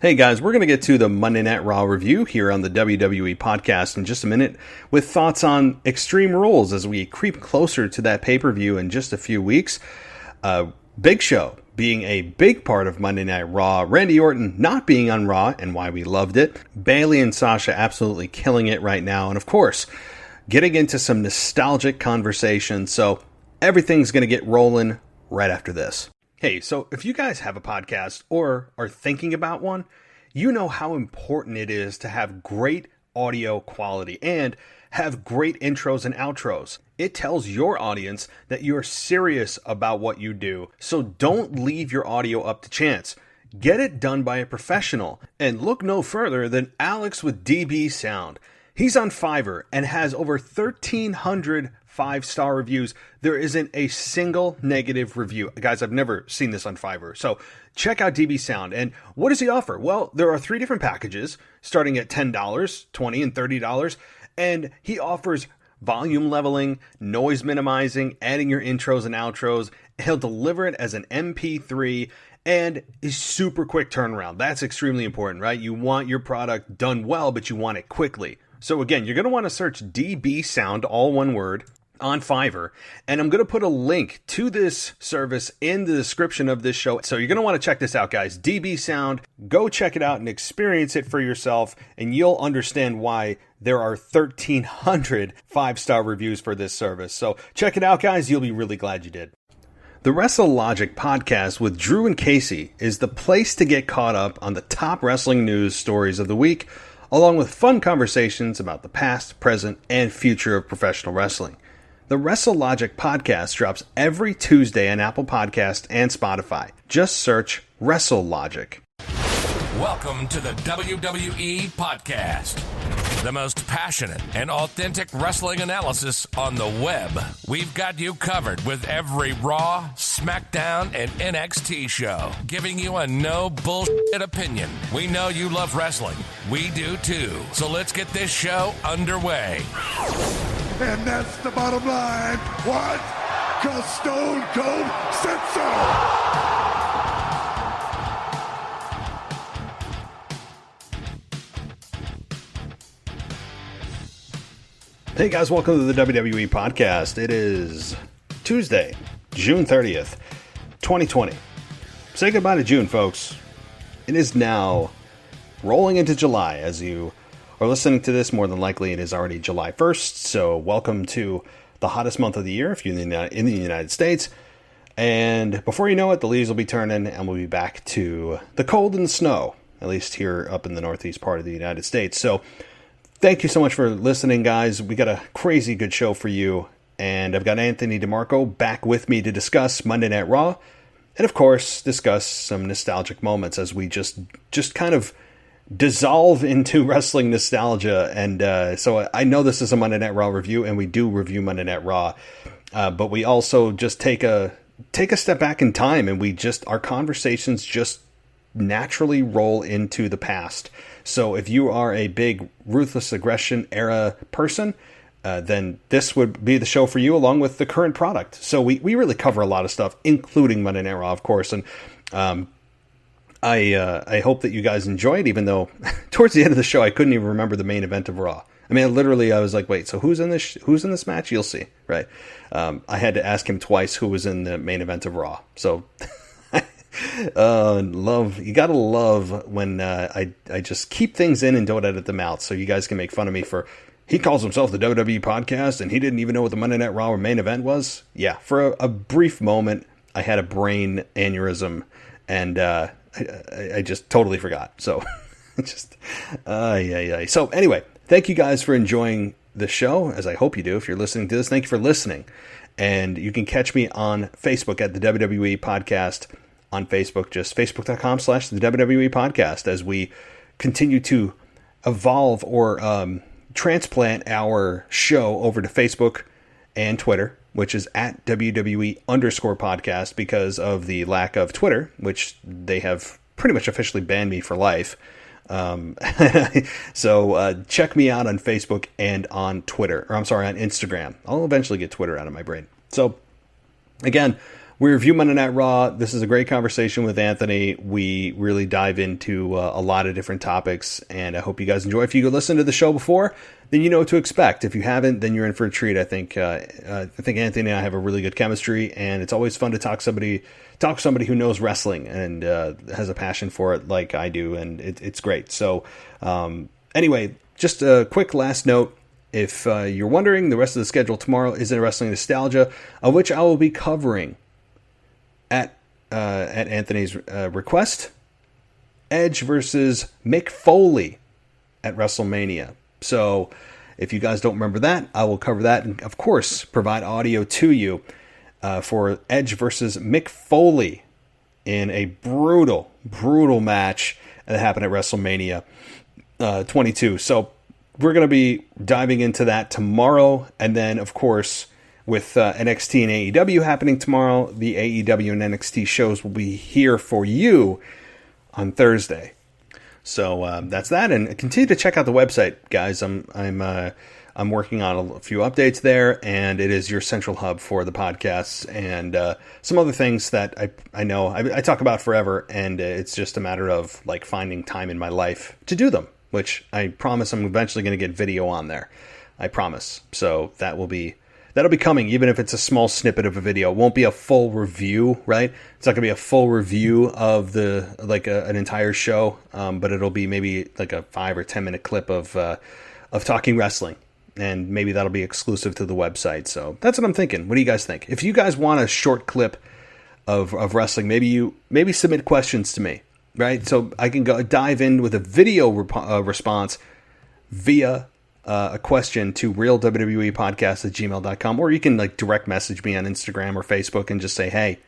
Hey guys, we're going to get to the Monday Night Raw review here on the WWE podcast in just a minute with thoughts on Extreme Rules as we creep closer to that pay-per-view in just a few weeks. Big Show being a big part of Monday Night Raw, Randy Orton not being on Raw and why we loved it, Bayley and Sasha absolutely killing it right now, and of course, getting into some nostalgic conversation, so everything's going to get rolling right after this. Hey, so if you guys have a podcast or are thinking about one, you know how important it is to have great audio quality and have great intros and outros. It tells your audience that you're serious about what you do, so don't leave your audio up to chance. Get it done by a professional, and look no further than Alex with DB Sound. He's on Fiverr and has over 1,300 5-star reviews. There isn't a single negative review. Guys, I've never seen this on Fiverr. So check out DB Sound. And what does he offer? Well, there are 3 different packages starting at $10, $20, and $30. And he offers volume leveling, noise minimizing, adding your intros and outros. He'll deliver it as an MP3 and a super quick turnaround. That's extremely important, right? You want your product done well, but you want it quickly. So again, you're going to want to search DB Sound, all one word, on Fiverr, and I'm going to put a link to this service in the description of this show. So you're going to want to check this out, guys. DB Sound, go check it out and experience it for yourself, and you'll understand why there are 1,300 5-star reviews for this service. So check it out, guys. You'll be really glad you did. The WrestleLogic podcast with Drew and Casey is the place to get caught up on the top wrestling news stories of the week, along with fun conversations about the past, present, and future of professional wrestling. The WrestleLogic podcast drops every Tuesday on Apple Podcasts and Spotify. Just search WrestleLogic. Welcome to the WWE Podcast, the most passionate and authentic wrestling analysis on the web. We've got you covered with every Raw, SmackDown, and NXT show, giving you a no bullshit opinion. We know you love wrestling. We do too. So let's get this show underway. And that's the bottom line. What? 'Cause Stone Cold said so. Hey guys, welcome to the WWE podcast. It is Tuesday, June 30th, 2020. Say goodbye to June, folks. It is now rolling into July. As you are listening to this, more than likely it is already July 1st, so welcome to the hottest month of the year if you're in the United States. And before you know it, the leaves will be turning and we'll be back to the cold and the snow, at least here up in the northeast part of the United States. So thank you so much for listening, guys. We got a crazy good show for you, and I've got Anthony DeMarco back with me to discuss Monday Night Raw, and of course, discuss some nostalgic moments as we just kind of dissolve into wrestling nostalgia. And so I know this is a Monday Night Raw review, and we do review Monday Night Raw, but we also just take a step back in time, and our conversations just naturally roll into the past. So if you are a big Ruthless Aggression era person, then this would be the show for you, along with the current product. So we really cover a lot of stuff, including Monday Night Raw, of course. And I hope that you guys enjoy it, even though towards the end of the show I couldn't even remember the main event of Raw. I mean, I was like, wait, so who's in this match? You'll see, right? I had to ask him twice who was in the main event of Raw. So you gotta love when I just keep things in and don't edit them out, so you guys can make fun of me for he calls himself the WWE podcast and he didn't even know what the Monday Night Raw or main event was. Yeah, for a brief moment I had a brain aneurysm and I just totally forgot. So So anyway, thank you guys for enjoying the show, as I hope you do if you're listening to this. Thank you for listening, and you can catch me on Facebook at the WWE podcast. On Facebook, just facebook.com/the WWE podcast, as we continue to evolve or transplant our show over to Facebook and Twitter, which is at WWE_podcast because of the lack of Twitter, which they have pretty much officially banned me for life. So check me out on Facebook and on Twitter, on Instagram. I'll eventually get Twitter out of my brain. So again, We review Monday Night Raw. This is a great conversation with Anthony. We really dive into a lot of different topics, and I hope you guys enjoy. If you listen to the show before, then you know what to expect. If you haven't, then you're in for a treat. I think Anthony and I have a really good chemistry, and it's always fun to talk to somebody who knows wrestling and has a passion for it like I do, and it's great. So anyway, just a quick last note. If you're wondering, the rest of the schedule tomorrow is in Wrestling Nostalgia, of which I will be covering at Anthony's request, Edge versus Mick Foley at WrestleMania. So if you guys don't remember that, I will cover that and, of course, provide audio to you for Edge versus Mick Foley in a brutal, brutal match that happened at WrestleMania 22. So we're going to be diving into that tomorrow. And then, of course, with NXT and AEW happening tomorrow, the AEW and NXT shows will be here for you on Thursday. So that's that. And continue to check out the website, guys. I'm working on a few updates there, and it is your central hub for the podcasts and some other things that I know I talk about forever, and it's just a matter of like finding time in my life to do them, which I promise I'm eventually going to get video on there. I promise. So that'll be coming, even if it's a small snippet of a video. It won't be a full review, right? It's not going to be a full review of an entire show, but it'll be maybe like a 5 or 10 minute clip of talking wrestling, and maybe that'll be exclusive to the website. So that's what I'm thinking. What do you guys think? If you guys want a short clip of wrestling, maybe submit questions to me. Right, so I can go dive in with a video response via a question to realwwepodcast@gmail.com, or you can like direct message me on Instagram or Facebook and just say, hey,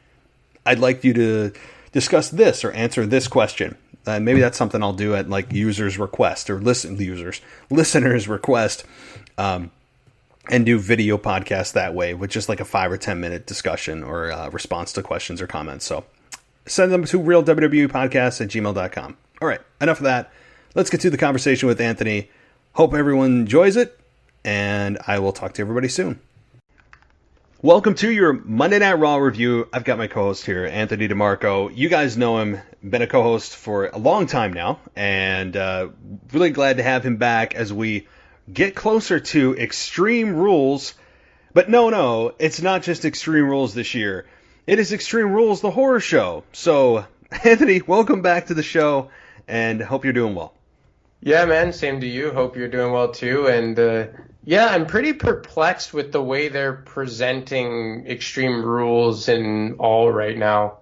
I'd like you to discuss this or answer this question. Maybe that's something I'll do at like users request or listeners request, and do video podcast that way with just like a 5 or 10 minute discussion or response to questions or comments. So send them to realwwepodcast@gmail.com. All right, enough of that. Let's get to the conversation with Anthony. Hope everyone enjoys it, and I will talk to everybody soon. Welcome to your Monday Night Raw review. I've got my co-host here, Anthony DeMarco. You guys know him, been a co-host for a long time now, and really glad to have him back as we get closer to Extreme Rules. But no, it's not just Extreme Rules this year. It is Extreme Rules, the horror show. So, Anthony, welcome back to the show, and hope you're doing well. Yeah, man, same to you. Hope you're doing well, too. And, yeah, I'm pretty perplexed with the way they're presenting Extreme Rules and all right now.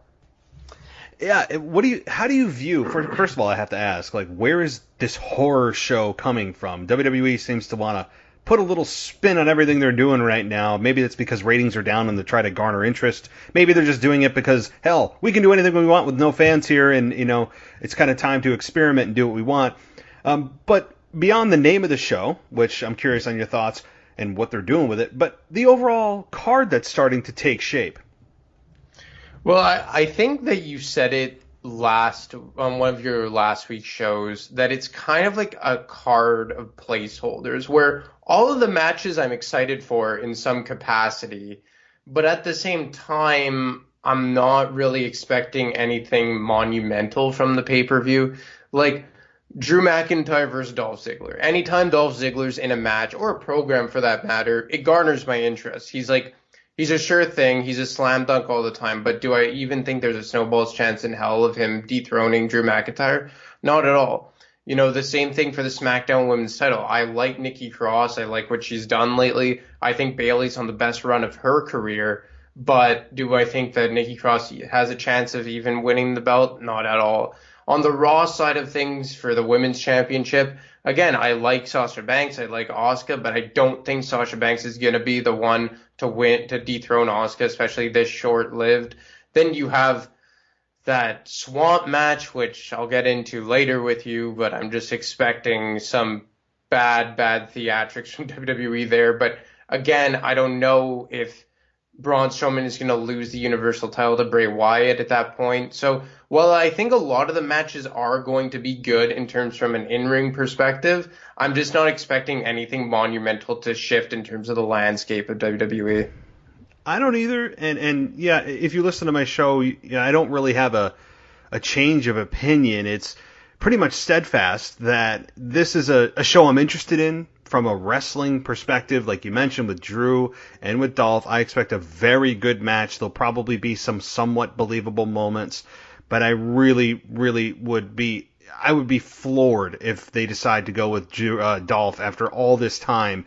Yeah, how do you view, first of all, I have to ask, like, where is this horror show coming from? WWE seems to want to put a little spin on everything they're doing right now. Maybe it's because ratings are down and they try to garner interest. Maybe they're just doing it because, hell, we can do anything we want with no fans here, and, you know, it's kind of time to experiment and do what we want. But beyond the name of the show, which I'm curious on your thoughts and what they're doing with it, but the overall card that's starting to take shape. Well, I think that you said it on one of your last week's shows, that it's kind of like a card of placeholders where all of the matches I'm excited for in some capacity, but at the same time, I'm not really expecting anything monumental from the pay-per-view. Like Drew McIntyre versus Dolph Ziggler. Anytime Dolph Ziggler's in a match, or a program for that matter, it garners my interest. He's a sure thing. He's a slam dunk all the time. But do I even think there's a snowball's chance in hell of him dethroning Drew McIntyre? Not at all. You know, the same thing for the SmackDown Women's title. I like Nikki Cross. I like what she's done lately. I think Bayley's on the best run of her career. But do I think that Nikki Cross has a chance of even winning the belt? Not at all. On the Raw side of things for the Women's Championship, again, I like Sasha Banks. I like Asuka, but I don't think Sasha Banks is going to be the one to dethrone Asuka, especially this short-lived. Then you have that Swamp match, which I'll get into later with you, but I'm just expecting some bad theatrics from WWE there. But again, I don't know if Braun Strowman is going to lose the Universal title to Bray Wyatt at that point. So while I think a lot of the matches are going to be good in terms from an in-ring perspective, I'm just not expecting anything monumental to shift in terms of the landscape of WWE. I don't either. And yeah, if you listen to my show, I don't really have a change of opinion. It's pretty much steadfast that this is a show I'm interested in from a wrestling perspective. Like you mentioned with Drew and with Dolph, I expect a very good match. There'll probably be some somewhat believable moments, but I really, really would be floored if they decide to go with Dolph after all this time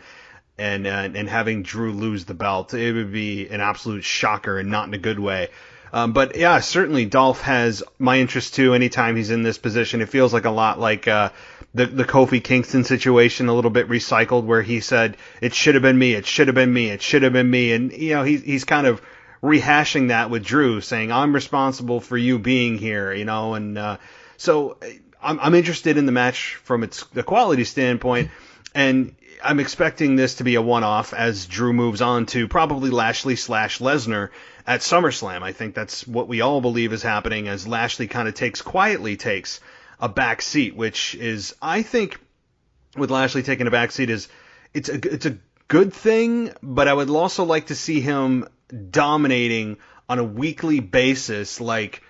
and having Drew lose the belt. It would be an absolute shocker, and not in a good way. But yeah, certainly Dolph has my interest too. Anytime he's in this position, it feels like a lot like the Kofi Kingston situation, a little bit recycled, where he said it should have been me, it should have been me, it should have been me, and he's kind of rehashing that with Drew, saying I'm responsible for you being here, and so I'm interested in the match from the quality standpoint, and I'm expecting this to be a one-off as Drew moves on to probably Lashley/Lesnar at SummerSlam. I think that's what we all believe is happening, as Lashley kind of quietly takes a back seat, which is, I think, with Lashley taking a back seat, it's a good thing, but I would also like to see him dominating on a weekly basis, like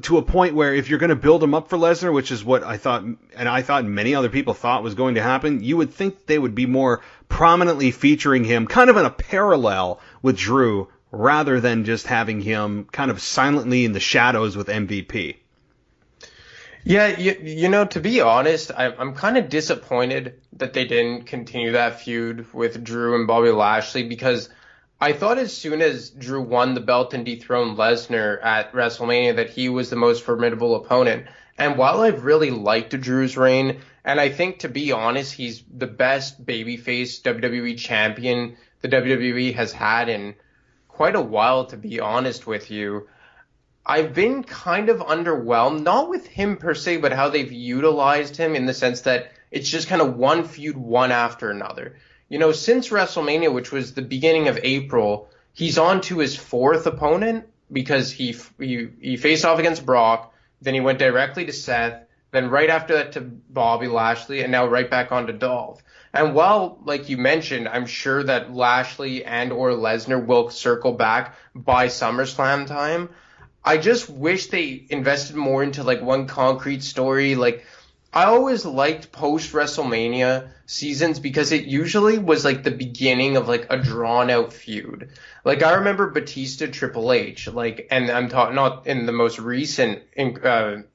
to a point where if you're going to build him up for Lesnar, which is what I thought, and I thought many other people thought was going to happen, you would think they would be more prominently featuring him kind of in a parallel with Drew, rather than just having him kind of silently in the shadows with MVP. Yeah, to be honest, I'm kind of disappointed that they didn't continue that feud with Drew and Bobby Lashley, because I thought as soon as Drew won the belt and dethroned Lesnar at WrestleMania that he was the most formidable opponent. And while I've really liked Drew's reign, and I think, to be honest, he's the best babyface WWE champion the WWE has had in quite a while, to be honest with you, I've been kind of underwhelmed, not with him per se, but how they've utilized him, in the sense that it's just kind of one feud, one after another. Since WrestleMania, which was the beginning of April, he's on to his fourth opponent, because he faced off against Brock, then he went directly to Seth, then right after that to Bobby Lashley, and now right back on to Dolph. And while, like you mentioned, I'm sure that Lashley and or Lesnar will circle back by SummerSlam time, I just wish they invested more into like one concrete story. Like, I always liked post-WrestleMania seasons because it usually was like the beginning of like a drawn-out feud. Like, I remember Batista Triple H, like, and I'm talking not in the most recent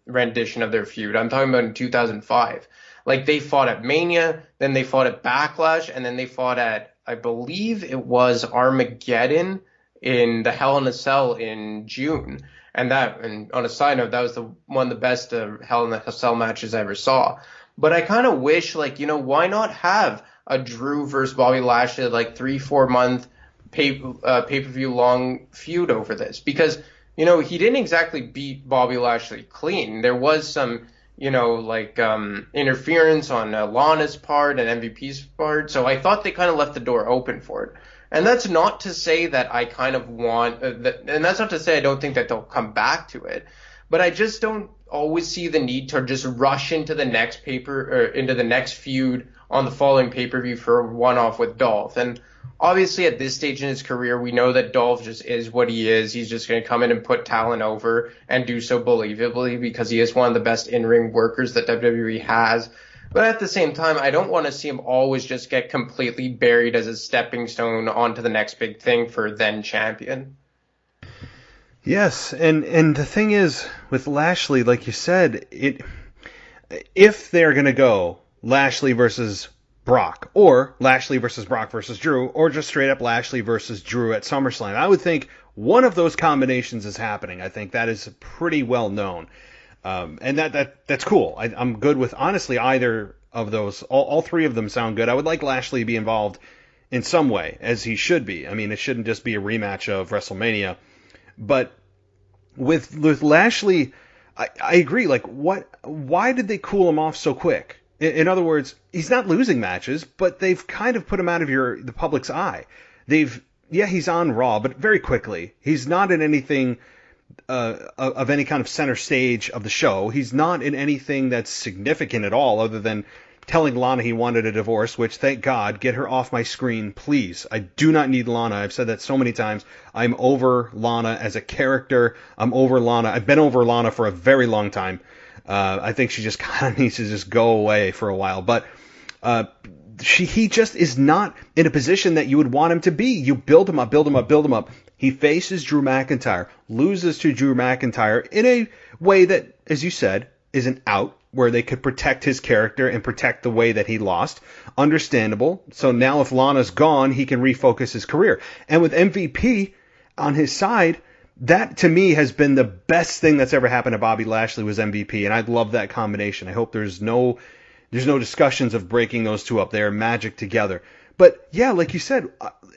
rendition of their feud. I'm talking about in 2005. Like, they fought at Mania, then they fought at Backlash, and then they fought at, I believe it was Armageddon in the Hell in a Cell in June. And on a side note, that was one of the best Hell in a Cell matches I ever saw. But I kind of wish, like, why not have a Drew versus Bobby Lashley, like 3-4 month pay-per-view long feud over this? Because, he didn't exactly beat Bobby Lashley clean. There was some, interference on Lana's part and MVP's part. So I thought they kind of left the door open for it. And that's not to say that I kind of want, and that's not to say I don't think that they'll come back to it, but I just don't always see the need to just rush into the next into the next feud on the following pay-per-view for a one-off with Dolph. And obviously at this stage in his career, we know that Dolph just is what he is. He's just going to come in and put talent over and do so believably, because he is one of the best in-ring workers that WWE has. But at the same time, I don't want to see him always just get completely buried as a stepping stone onto the next big thing for then champion. Yes, and the thing is, with Lashley, like you said, if they're going to go Lashley versus Brock, or Lashley versus Brock versus Drew, or just straight up Lashley versus Drew at SummerSlam, I would think one of those combinations is happening. I think that is pretty well known. And that's cool. I'm good with, honestly, either of those. All three of them sound good. I would like Lashley to be involved in some way, as he should be. I mean, it shouldn't just be a rematch of WrestleMania. But with Lashley, I agree. Like, why did they cool him off so quick? In other words, he's not losing matches, but they've kind of put him out of the public's eye. He's on Raw, but very quickly. He's not in anything of any kind of center stage of the show. He's not in anything that's significant at all, other than telling Lana he wanted a divorce, which, thank God, get her off my screen, please. I do not need Lana. I've said that so many times. I'm over Lana as a character. I'm over Lana. I've been over Lana for a very long time. I think she just kind of needs to just go away for a while. But he just is not in a position that you would want him to be. You build him up, build him up, build him up. He faces Drew McIntyre, loses to Drew McIntyre in a way that, as you said, is an out, where they could protect his character and protect the way that he lost. Understandable. So now if Lana's gone, he can refocus his career. And with MVP on his side, that to me has been the best thing that's ever happened to Bobby Lashley was MVP. And I love that combination. I hope there's no discussions of breaking those two up. They are magic together. But yeah, like you said,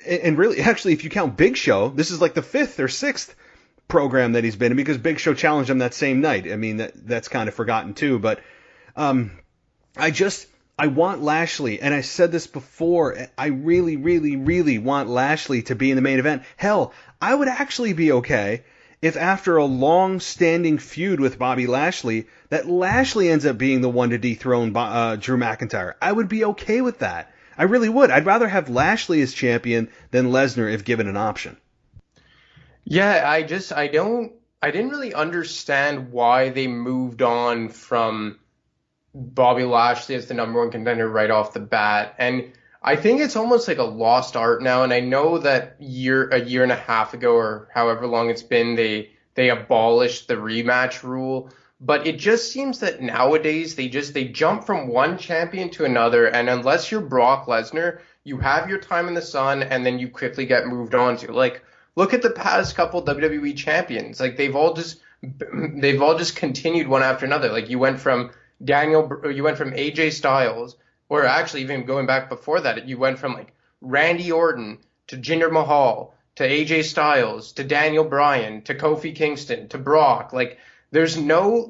and really, actually, if you count Big Show, this is like the 5th or 6th program that he's been in, because Big Show challenged him that same night. I mean, that's kind of forgotten too, but I want Lashley, and I said this before, I really, really, really want Lashley to be in the main event. Hell, I would actually be okay if after a long-standing feud with Bobby Lashley, that Lashley ends up being the one to dethrone Drew McIntyre. I would be okay with that. I really would. I'd rather have Lashley as champion than Lesnar if given an option. Yeah, I didn't really understand why they moved on from Bobby Lashley as the number one contender right off the bat. And I think it's almost like a lost art now. And I know that a year and a half ago, or however long it's been, they abolished the rematch rule. But it just seems that nowadays they jump from one champion to another. And unless you're Brock Lesnar, you have your time in the sun and then you quickly get moved on to. Like, look at the past couple WWE champions. Like, they've all just continued one after another. Like, you went from AJ Styles, or actually even going back before that, you went from like Randy Orton to Jinder Mahal to AJ Styles to Daniel Bryan to Kofi Kingston to Brock. Like, there's no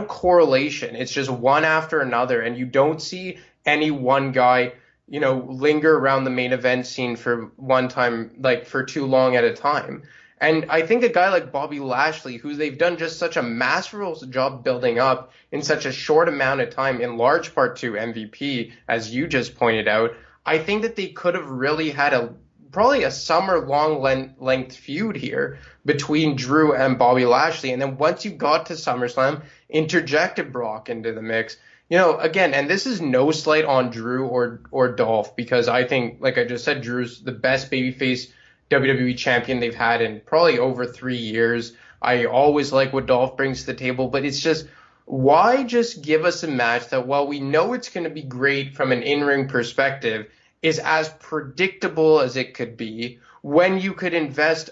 correlation. It's just one after another, and you don't see any one guy, linger around the main event scene for one time, like for too long at a time. And I think a guy like Bobby Lashley, who they've done just such a masterful job building up in such a short amount of time, in large part to MVP, as you just pointed out, I think that they could have really had probably a summer-long length feud here between Drew and Bobby Lashley. And then once you got to SummerSlam, interjected Brock into the mix. Again, and this is no slight on Drew or Dolph, because I think, like I just said, Drew's the best babyface WWE champion they've had in probably over 3 years. I always like what Dolph brings to the table, but it's just, why just give us a match that, while we know it's going to be great from an in-ring perspective, is as predictable as it could be, when you could invest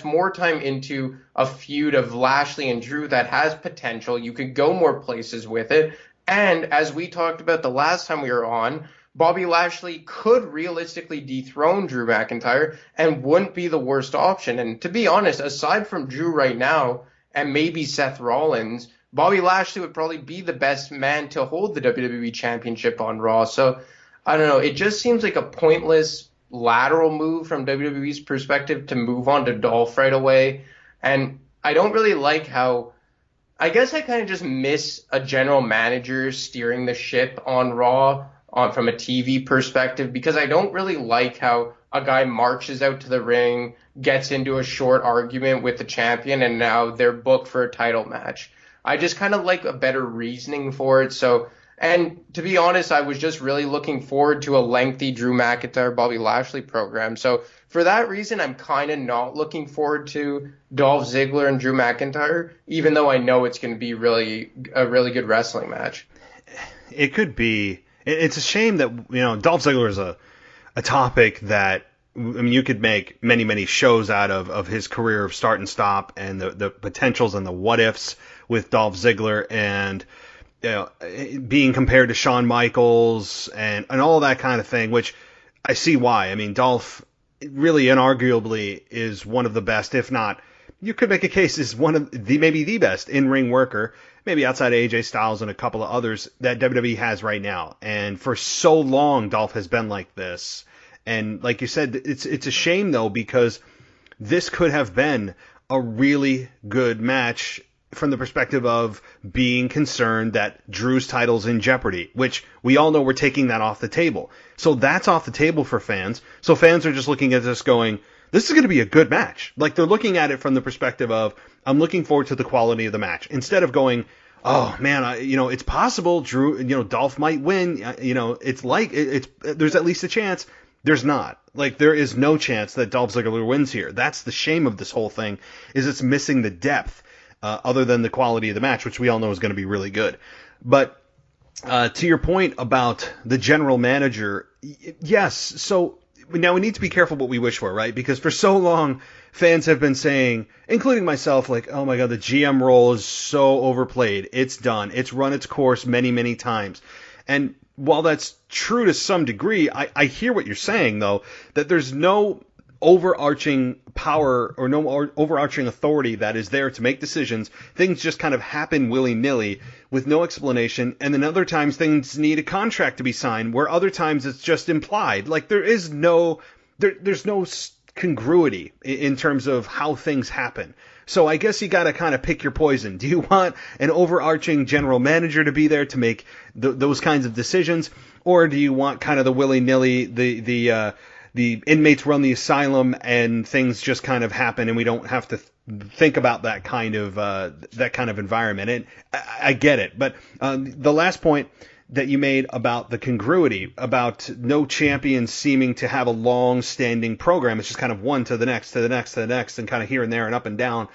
more time into a feud of Lashley and Drew that has potential. You could go more places with it. And as we talked about the last time we were on, Bobby Lashley could realistically dethrone Drew McIntyre and wouldn't be the worst option. And to be honest, aside from Drew right now and maybe Seth Rollins, Bobby Lashley would probably be the best man to hold the WWE Championship on Raw. So I don't know. It just seems like a pointless lateral move from WWE's perspective to move on to Dolph right away. And I don't really like how, I guess I kind of just miss a general manager steering the ship on Raw from a TV perspective, because I don't really like how a guy marches out to the ring, gets into a short argument with the champion, and now they're booked for a title match. I just kind of like a better reasoning for it. So, and to be honest, I was just really looking forward to a lengthy Drew McIntyre, Bobby Lashley program. So for that reason, I'm kind of not looking forward to Dolph Ziggler and Drew McIntyre, even though I know it's going to be a really good wrestling match. It could be. It's a shame that, Dolph Ziggler is a topic that, I mean, you could make many, many shows out of his career of start and stop, and the potentials and the what ifs with Dolph Ziggler, and being compared to Shawn Michaels and all that kind of thing, which I see why. I mean, Dolph really inarguably is one of the best, if not, you could make a case is one of maybe the best in-ring worker, maybe outside of AJ Styles and a couple of others, that WWE has right now. And for so long, Dolph has been like this. And like you said, it's a shame, though, because this could have been a really good match from the perspective of being concerned that Drew's title's in jeopardy, which we all know we're taking that off the table. So that's off the table for fans. So fans are just looking at this going, this is going to be a good match. Like, they're looking at it from the perspective of, I'm looking forward to the quality of the match, instead of going, oh man, it's possible Drew, Dolph might win. There's at least a chance. There's not. Like, there is no chance that Dolph Ziggler wins here. That's the shame of this whole thing, is it's missing the depth, other than the quality of the match, which we all know is going to be really good. But to your point about the general manager, yes. So now we need to be careful what we wish for, right? Because for so long, fans have been saying, including myself, like, oh my God, the GM role is so overplayed. It's done. It's run its course many, many times. And while that's true to some degree, I hear what you're saying, though, that there's no overarching power or no overarching authority that is there to make decisions. Things just kind of happen willy-nilly with no explanation, and then other times things need a contract to be signed, where other times it's just implied. Like, there's no congruity in terms of how things happen. So I guess you got to kind of pick your poison. Do you want an overarching general manager to be there to make those kinds of decisions, or do you want kind of the willy-nilly, the inmates run the asylum and things just kind of happen and we don't have to think about that kind of environment? And I get it. But the last point that you made about the congruity, about no champion seeming to have a long-standing program, it's just kind of one to the next, to the next, to the next, and kind of here and there and up and down.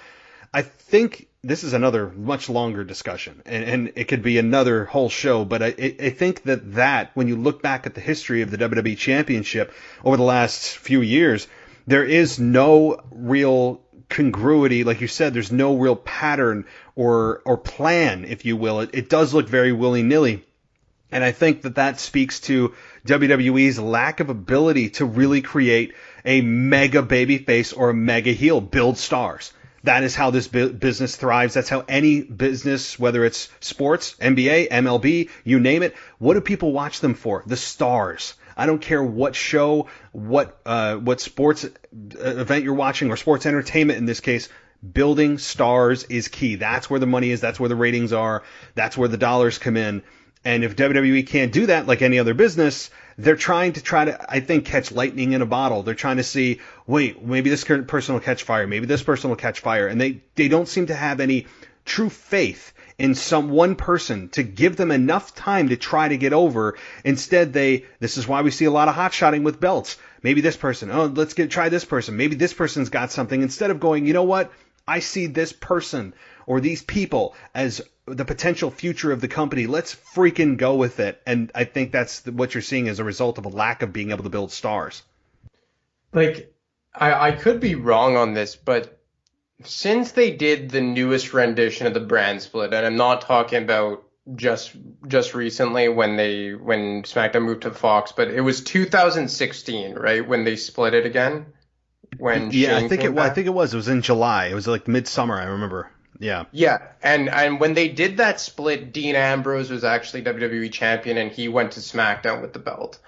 I think this is another much longer discussion, and it could be another whole show, but I think that when you look back at the history of the WWE Championship over the last few years, there is no real congruity. Like you said, there's no real pattern or plan, if you will. It does look very willy-nilly. And I think that speaks to WWE's lack of ability to really create a mega babyface or a mega heel, build stars. That is how this business thrives. That's how any business, whether it's sports, NBA, MLB, you name it, what do people watch them for? The stars. I don't care what show, what sports event you're watching, or sports entertainment in this case. Building stars is key. That's where the money is. That's where the ratings are. That's where the dollars come in. And if WWE can't do that, like any other business, they're trying to, I think, catch lightning in a bottle. They're trying to see, wait, maybe this person will catch fire. Maybe this person will catch fire. And they don't seem to have any true faith in one person to give them enough time to try to get over. Instead, this is why we see a lot of hot-shotting with belts. Maybe this person, let's try this person. Maybe this person's got something. Instead of going, you know what? I see this person or these people as the potential future of the company. Let's freaking go with it. And I think that's what you're seeing as a result of a lack of being able to build stars. Like, I could be wrong on this, but since they did the newest rendition of the brand split, and I'm not talking about just recently when SmackDown moved to Fox, but it was 2016, right, when they split it again? I think it was. It was in July. It was like midsummer, I remember. Yeah. Yeah, and when they did that split, Dean Ambrose was actually WWE champion, and he went to SmackDown with the belt.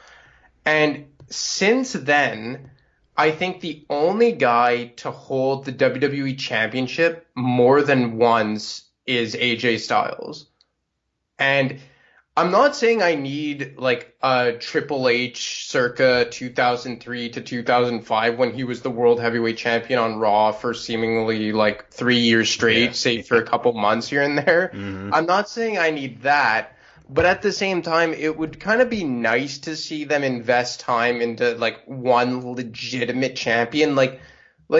And since then, I think the only guy to hold the WWE championship more than once is AJ Styles. And I'm not saying I need like a Triple H circa 2003 to 2005 when he was the World Heavyweight Champion on Raw for seemingly like 3 years straight, save for a couple months here and there. Mm-hmm. I'm not saying I need that, but at the same time, it would kind of be nice to see them invest time into like one legitimate champion. Like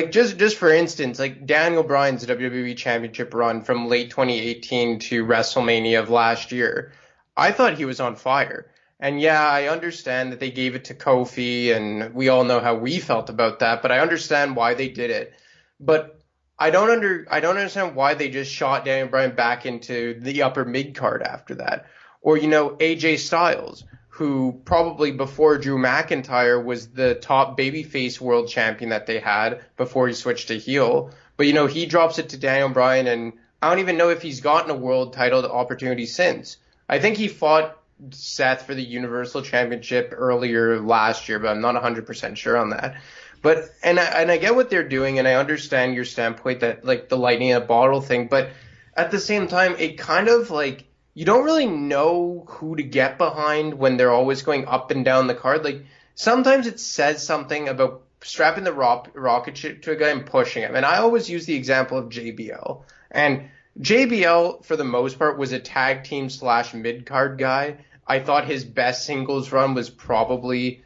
just for instance, like Daniel Bryan's WWE Championship run from late 2018 to WrestleMania of last year. I thought he was on fire. And yeah, I understand that they gave it to Kofi, and we all know how we felt about that, but I understand why they did it. But I don't understand why they just shot Daniel Bryan back into the upper mid card after that. Or, AJ Styles, who probably before Drew McIntyre was the top babyface world champion that they had before he switched to heel. But, he drops it to Daniel Bryan, and I don't even know if he's gotten a world title opportunity since. I think he fought Seth for the Universal Championship earlier last year, but I'm not 100% sure on that. But and I get what they're doing, and I understand your standpoint that like the lightning in a bottle thing. But at the same time, it kind of like you don't really know who to get behind when they're always going up and down the card. Like sometimes it says something about strapping the rocket ship to a guy and pushing him. And I always use the example of JBL. And JBL, for the most part, was a tag team / mid-card guy. I thought his best singles run was probably,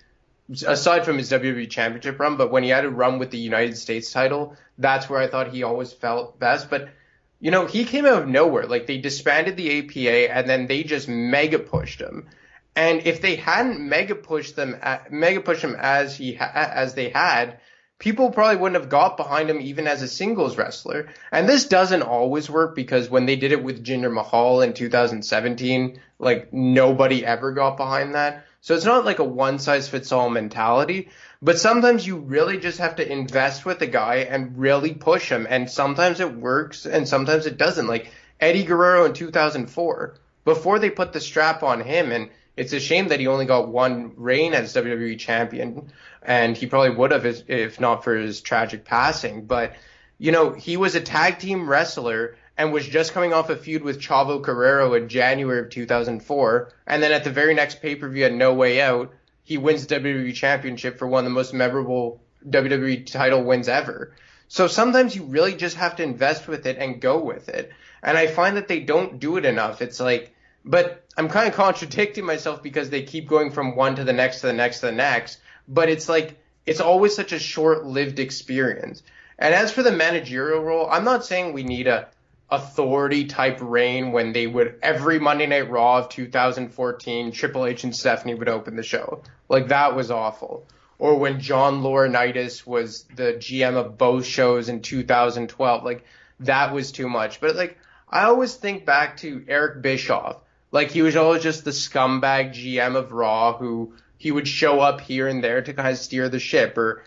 aside from his WWE Championship run, but when he had a run with the United States title, that's where I thought he always felt best. But, you know, he came out of nowhere. Like, they disbanded the APA, and then they just mega pushed him. And if they hadn't mega pushed him as they had, people probably wouldn't have got behind him even as a singles wrestler. And this doesn't always work because when they did it with Jinder Mahal in 2017, like nobody ever got behind that. So it's not like a one-size-fits-all mentality. But sometimes you really just have to invest with a guy and really push him. And sometimes it works and sometimes it doesn't. Like Eddie Guerrero in 2004, before they put the strap on him, and it's a shame that he only got one reign as WWE champion, and he probably would have if not for his tragic passing. But, you know, he was a tag team wrestler and was just coming off a feud with Chavo Guerrero in January of 2004. And then at the very next pay-per-view at No Way Out, he wins the WWE Championship for one of the most memorable WWE title wins ever. So sometimes you really just have to invest with it and go with it. And I find that they don't do it enough. It's like, but I'm kind of contradicting myself because they keep going from one to the next to the next to the next. But it's like, it's always such a short-lived experience. And as for the managerial role, I'm not saying we need a authority type reign when they would, every Monday Night Raw of 2014, Triple H and Stephanie would open the show. Like, that was awful. Or when John Laurinaitis was the GM of both shows in 2012. Like, that was too much. But, like, I always think back to Eric Bischoff. Like, he was always just the scumbag GM of Raw who he would show up here and there to kind of steer the ship. Or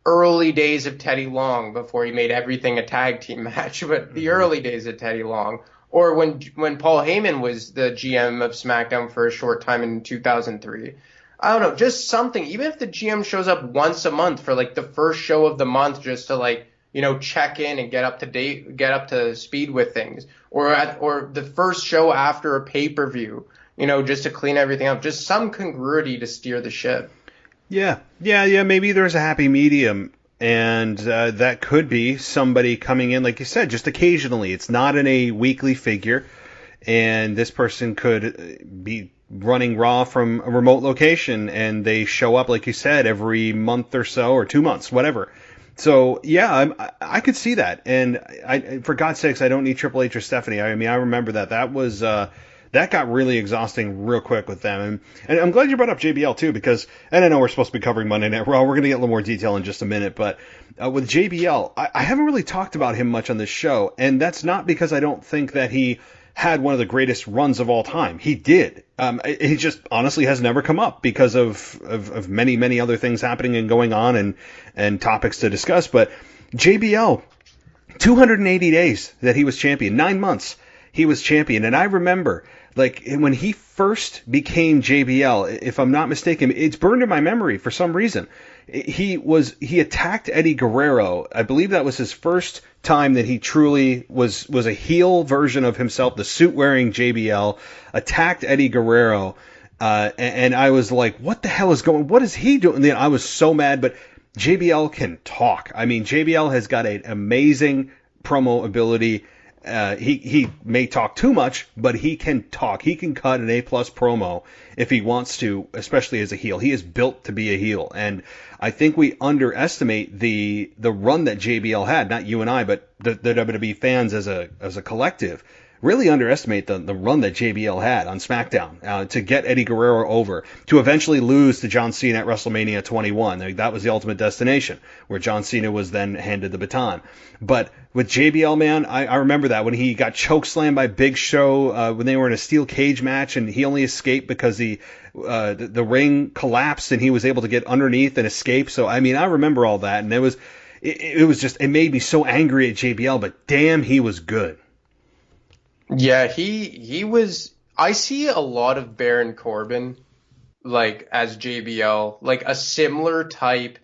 early days of Teddy Long before he made everything a tag team match, but the early days of Teddy Long. Or when Paul Heyman was the GM of SmackDown for a short time in 2003. I don't know, just something. Even if the GM shows up once a month for like the first show of the month just to like, you know, check in and get up to speed with things. Or the first show after a pay-per-view, you know, just to clean everything up. Just some congruity to steer the ship. Yeah. Maybe there's a happy medium, and that could be somebody coming in, like you said, just occasionally. It's not in a weekly figure, and this person could be running Raw from a remote location, and they show up, like you said, every month or so, or 2 months, whatever. So, yeah, I could see that. And for God's sakes, I don't need Triple H or Stephanie. I mean, I remember that was... that got really exhausting real quick with them. And I'm glad you brought up JBL, too, because, and I know we're supposed to be covering Monday Night Raw. We're going to get a little more detail in just a minute. But with JBL, I haven't really talked about him much on this show. And that's not because I don't think that he had one of the greatest runs of all time. He did. He just honestly has never come up because of many, many other things happening and going on and topics to discuss. But JBL, 280 days that he was champion, 9 months he was champion. And I remember, like, when he first became JBL, if I'm not mistaken, it's burned in my memory for some reason. He attacked Eddie Guerrero. I believe that was his first time that he truly was a heel version of himself, the suit-wearing JBL, attacked Eddie Guerrero, and I was like, what the hell is what is he doing? And then I was so mad, but JBL can talk. I mean, JBL has got an amazing promo ability. He may talk too much, but he can talk. He can cut an A+ promo if he wants to, especially as a heel. He is built to be a heel, and I think we underestimate the run that JBL had. Not you and I, but the WWE fans as a collective really underestimate the run that JBL had on SmackDown to get Eddie Guerrero over, to eventually lose to John Cena at WrestleMania 21. That was the ultimate destination, where John Cena was then handed the baton. But with JBL, man, I remember that when he got chokeslammed by Big Show when they were in a steel cage match, and he only escaped because the ring collapsed and he was able to get underneath and escape. So, I mean, I remember all that, and it made me so angry at JBL, but damn, he was good. Yeah, he was. I see a lot of Baron Corbin, like, as JBL, like a similar type,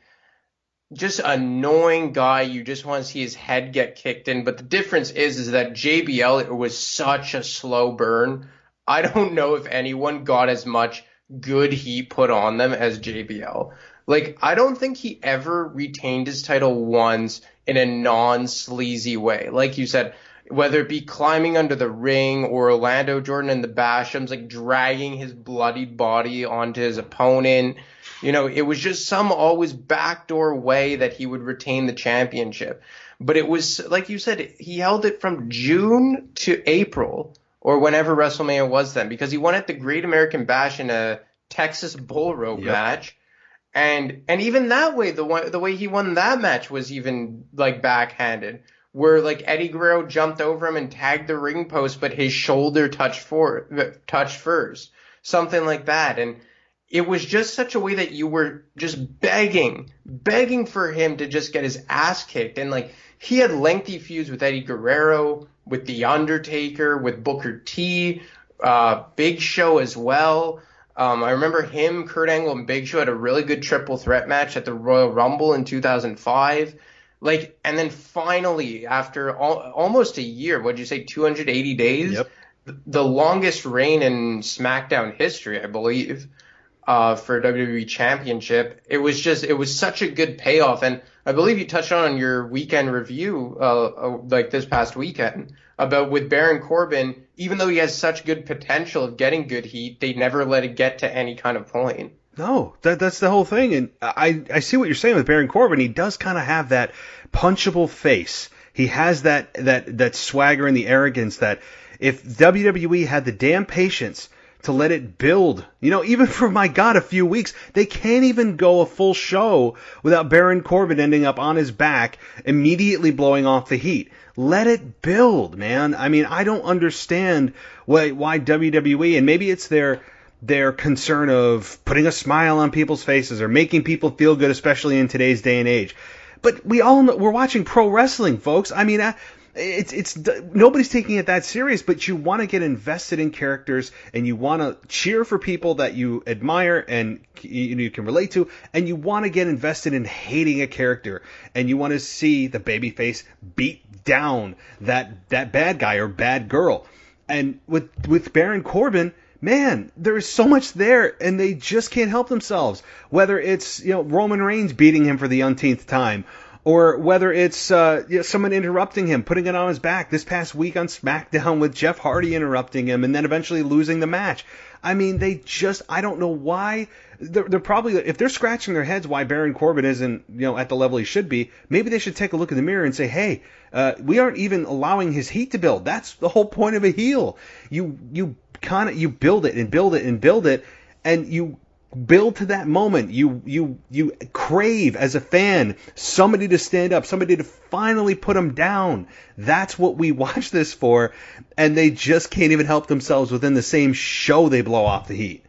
just annoying guy. You just want to see his head get kicked in. But the difference is that JBL, it was such a slow burn. I don't know if anyone got as much good heat put on them as JBL. Like, I don't think he ever retained his title once in a non-sleazy way. Like you said, whether it be climbing under the ring or Orlando Jordan and the Bashams, like dragging his bloodied body onto his opponent. You know, it was just some always backdoor way that he would retain the championship. But it was, like you said, he held it from June to April or whenever WrestleMania was then, because he won at the Great American Bash in a Texas Bull Rope match. And even that way, the way he won that match was even like backhanded, where like Eddie Guerrero jumped over him and tagged the ring post, but his shoulder touched first, something like that. And it was just such a way that you were just begging for him to just get his ass kicked. And like, he had lengthy feuds with Eddie Guerrero, with The Undertaker, with Booker T, Big Show as well. I remember him, Kurt Angle, and Big Show had a really good triple threat match at the Royal Rumble in 2005. Like, and then finally, after almost a year, what'd you say, 280 days? Yep. The longest reign in SmackDown history, I believe, for WWE Championship. It was such a good payoff. And I believe you touched on your weekend review, like this past weekend, about with Baron Corbin, even though he has such good potential of getting good heat, they never let it get to any kind of point. No, that's the whole thing. And I see what you're saying with Baron Corbin. He does kind of have that punchable face. He has that swagger and the arrogance that if WWE had the damn patience to let it build, you know, even for, my God, a few weeks, they can't even go a full show without Baron Corbin ending up on his back, immediately blowing off the heat. Let it build, man. I mean, I don't understand why WWE, and maybe it's their concern of putting a smile on people's faces or making people feel good, especially in today's day and age. But we all know, we're watching pro wrestling, folks. I mean, it's nobody's taking it that serious, but you want to get invested in characters and you want to cheer for people that you admire and you can relate to, and you want to get invested in hating a character, and you want to see the babyface beat down that bad guy or bad girl. And with Baron Corbin, man, there is so much there, and they just can't help themselves. Whether it's, you know, Roman Reigns beating him for the umpteenth time, or whether it's someone interrupting him, putting it on his back this past week on SmackDown with Jeff Hardy interrupting him and then eventually losing the match. I mean, I don't know why. They're probably, if they're scratching their heads why Baron Corbin isn't, you know, at the level he should be, maybe they should take a look in the mirror and say, hey, we aren't even allowing his heat to build. That's the whole point of a heel. You build it and build it and build it, and you build to that moment. You crave as a fan somebody to stand up, somebody to finally put them down. That's what we watch this for, and they just can't even help themselves within the same show they blow off the heat.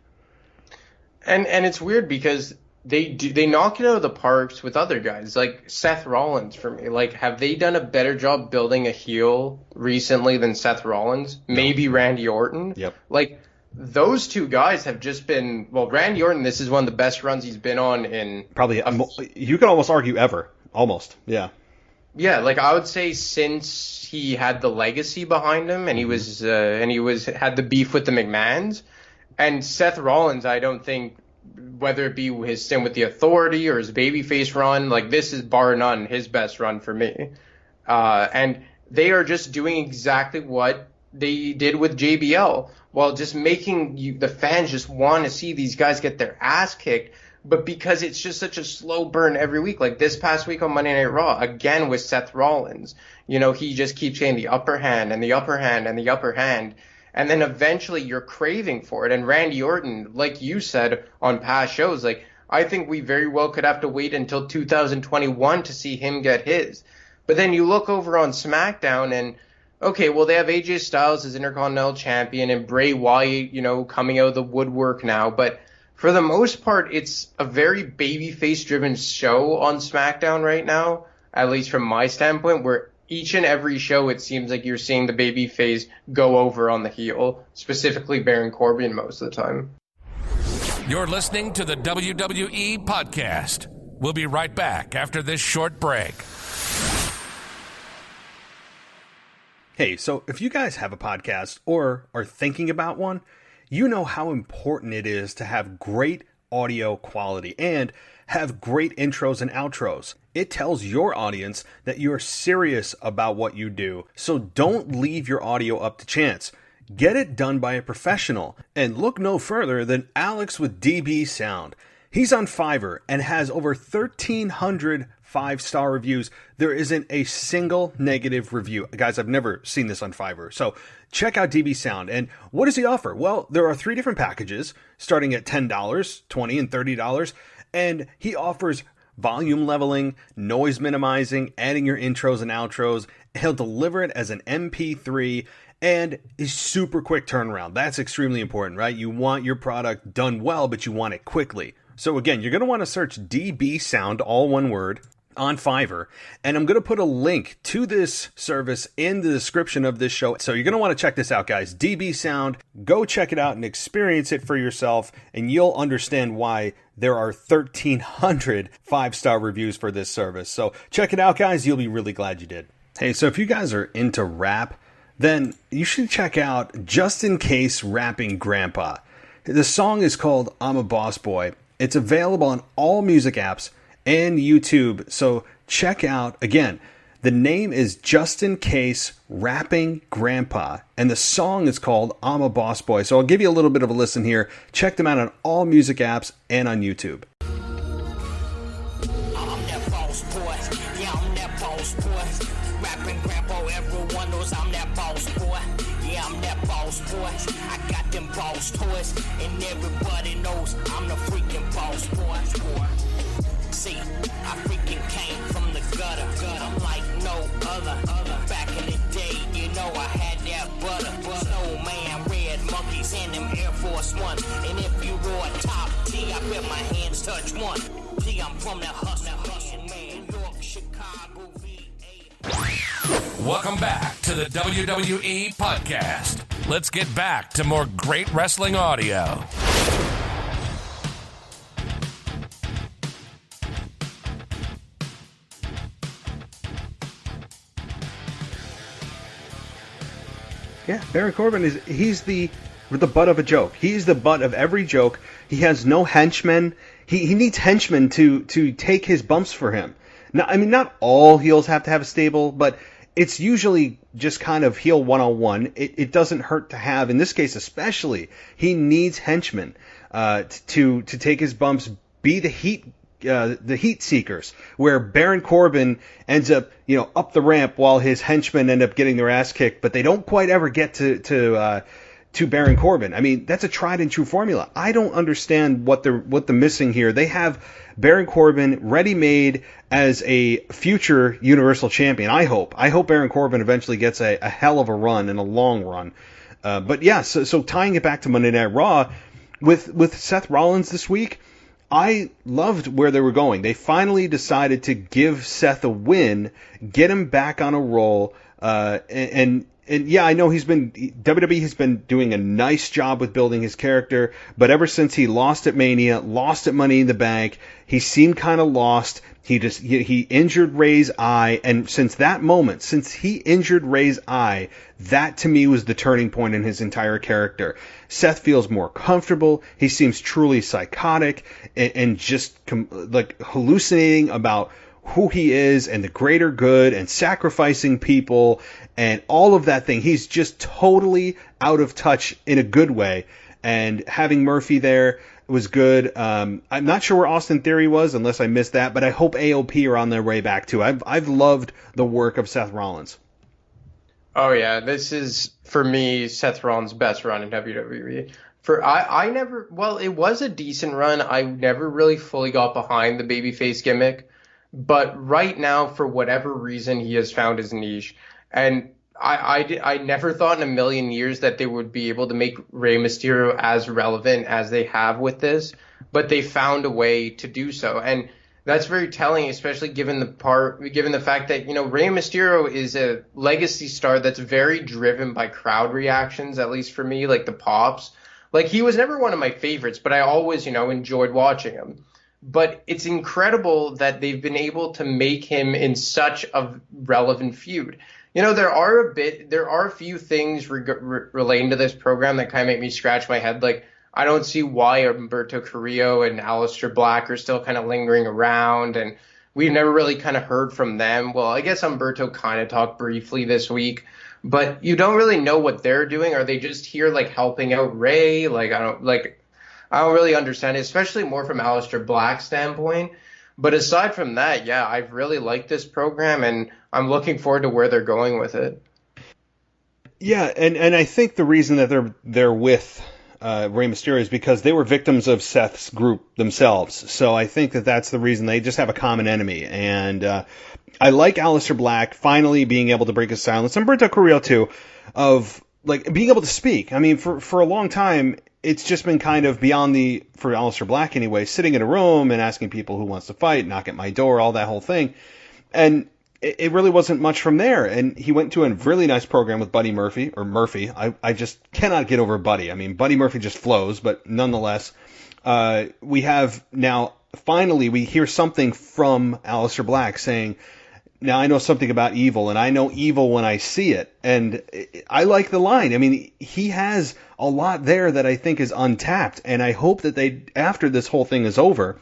And it's weird because they knock it out of the parks with other guys like Seth Rollins. For me, like, have they done a better job building a heel recently than Seth Rollins? No. Maybe Randy Orton. Yep. Like, those two guys have just been, well, Randy Orton, this is one of the best runs he's been on in probably, you can almost argue ever. Almost. Yeah. Yeah, like, I would say since he had the legacy behind him and he had the beef with the McMahons. And Seth Rollins, I don't think, whether it be his stint with the Authority or his babyface run, like, this is bar none his best run for me. And they are just doing exactly what they did with JBL, while just making the fans just want to see these guys get their ass kicked. But because it's just such a slow burn every week, like this past week on Monday Night Raw, again with Seth Rollins, you know, he just keeps getting the upper hand and the upper hand and the upper hand. And then eventually you're craving for it. And Randy Orton, like you said on past shows, like, I think we very well could have to wait until 2021 to see him get his. But then you look over on SmackDown and, okay, well, they have AJ Styles as Intercontinental Champion and Bray Wyatt, you know, coming out of the woodwork now. But for the most part, it's a very babyface-driven show on SmackDown right now, at least from my standpoint, where each and every show, it seems like you're seeing the babyface go over on the heel, specifically Baron Corbin most of the time. You're listening to the WWE Podcast. We'll be right back after this short break. Hey, so if you guys have a podcast or are thinking about one, you know how important it is to have great audio quality and have great intros and outros. It tells your audience that you're serious about what you do, so don't leave your audio up to chance. Get it done by a professional, and look no further than Alex with DB Sound. He's on Fiverr and has over 1,300 5-star reviews. There isn't a single negative review. Guys, I've never seen this on Fiverr. So check out DB Sound. And what does he offer? Well, there are 3 different packages starting at $10, $20, and $30. And he offers volume leveling, noise minimizing, adding your intros and outros. He'll deliver it as an MP3 and a super quick turnaround. That's extremely important, right? You want your product done well, but you want it quickly. So again, you're going to want to search DB Sound, all one word, on Fiverr, and I'm going to put a link to this service in the description of this show. So you're going to want to check this out, guys. DB Sound, go check it out and experience it for yourself, and you'll understand why there are 1,300 5-star reviews for this service. So check it out, guys. You'll be really glad you did. Hey, so if you guys are into rap, then you should check out Just In Case Rapping Grandpa. The song is called I'm a Boss Boy. It's available on all music apps and YouTube. So check out, again, the name is Just In Case Rapping Grandpa, and the song is called I'm a Boss Boy. So I'll give you a little bit of a listen here. Check them out on all music apps and on YouTube. I'm that boss boy. Yeah, I'm that boss boy. Rapping grandpa, everyone knows I'm that boss boy. Yeah, I'm that boss boy. I got them boss toys, and everybody knows I'm the freaking boss boy. See, I freaking came from the gutter. I'm like no other. Back in the day, you know I had that butter. Snowman, red monkeys, and them Air Force One. And if you wore a top T, I bet my hands touch one. See, I'm from that hustle man. New York, Chicago, VA. Welcome back to the WWE Podcast. Let's get back to more great wrestling audio. Yeah, Baron Corbin he's the butt of a joke. He's the butt of every joke. He has no henchmen. He needs henchmen to take his bumps for him. Now, I mean, not all heels have to have a stable, but it's usually just kind of heel one-on-one. It doesn't hurt to have, in this case especially, he needs henchmen to take his bumps, be the heat seekers, where Baron Corbin ends up, up the ramp while his henchmen end up getting their ass kicked, but they don't quite ever get to Baron Corbin. I mean, that's a tried and true formula. I don't understand what they're missing here. They have Baron Corbin ready-made as a future Universal Champion. I hope Baron Corbin eventually gets a hell of a run and a long run. But yeah, so tying it back to Monday Night Raw with Seth Rollins this week, I loved where they were going. They finally decided to give Seth a win, get him back on a roll, and yeah, I know WWE has been doing a nice job with building his character, but ever since he lost at Mania, lost at Money in the Bank, he seemed kind of lost. He injured Ray's eye, and since he injured Ray's eye, that to me was the turning point in his entire character. Seth feels more comfortable. He seems truly psychotic and just like hallucinating about who he is and the greater good and sacrificing people and all of that thing. He's just totally out of touch in a good way. And having Murphy there was good. I'm not sure where Austin Theory was, unless I missed that, but I hope AOP are on their way back too. I've loved the work of Seth Rollins. Oh yeah, this is for me Seth Rollins' best run in WWE. It was a decent run. I never really fully got behind the babyface gimmick, but right now, for whatever reason, he has found his niche. And I never thought in a million years that they would be able to make Rey Mysterio as relevant as they have with this, but they found a way to do so. And that's very telling, especially given the fact that, Rey Mysterio is a legacy star that's very driven by crowd reactions, at least for me, like the pops. Like, he was never one of my favorites, but I always, enjoyed watching him. but it's incredible that they've been able to make him in such a relevant feud. You know, there are a few things relating to this program that kind of make me scratch my head. Like, I don't see why Humberto Carrillo and Aleister Black are still kind of lingering around, and we've never really kind of heard from them. Well, I guess Humberto kind of talked briefly this week, but you don't really know what they're doing. Are they just here like helping out Ray? I don't really understand it, especially more from Aleister Black's standpoint. But aside from that, yeah, I've really liked this program, and I'm looking forward to where they're going with it. Yeah, and I think the reason that they're with Rey Mysterio is because they were victims of Seth's group themselves. So I think that that's the reason. They just have a common enemy. And I like Aleister Black finally being able to break his silence, and Humberto Carrillo too, of like being able to speak. I mean, for a long time, it's just been kind of beyond for Aleister Black anyway, sitting in a room and asking people who wants to fight, knock at my door, all that whole thing. And it really wasn't much from there. And he went to a really nice program with Buddy Murphy, or Murphy. I just cannot get over Buddy. I mean, Buddy Murphy just flows, but nonetheless, we have now, finally, we hear something from Aleister Black saying, now I know something about evil, and I know evil when I see it. And I like the line. I mean, he has a lot there that I think is untapped, and I hope that after this whole thing is over,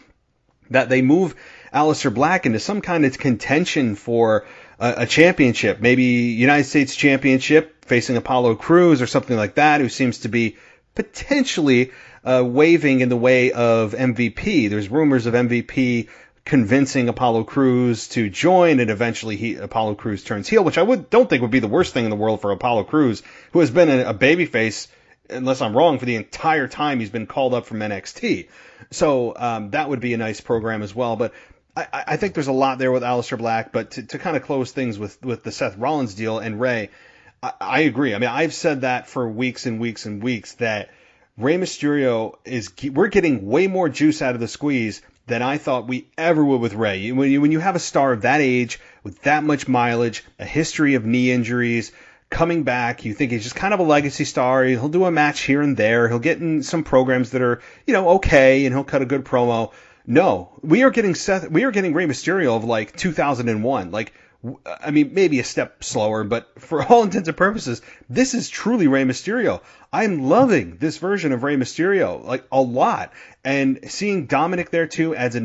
that they move Aleister Black into some kind of contention for a championship, maybe United States Championship facing Apollo Crews or something like that, who seems to be potentially waving in the way of MVP. There's rumors of MVP convincing Apollo Crews to join, and eventually Apollo Crews turns heel, which I don't think would be the worst thing in the world for Apollo Crews, who has been a babyface, unless I'm wrong, for the entire time he's been called up from NXT. So that would be a nice program as well. But I think there's a lot there with Aleister Black. But to kind of close things with the Seth Rollins deal and Ray, I agree. I mean, I've said that for weeks and weeks and weeks, that Rey Mysterio we're getting way more juice out of the squeeze than I thought we ever would with Ray. When you have a star of that age, with that much mileage, a history of knee injuries, coming back, you think he's just kind of a legacy star. He'll do a match here and there. He'll get in some programs that are, okay, and he'll cut a good promo. No, we are getting Rey Mysterio of like 2001. Like, I mean, maybe a step slower, but for all intents and purposes, this is truly Rey Mysterio. I'm loving this version of Rey Mysterio, like, a lot. And seeing Dominic there too adds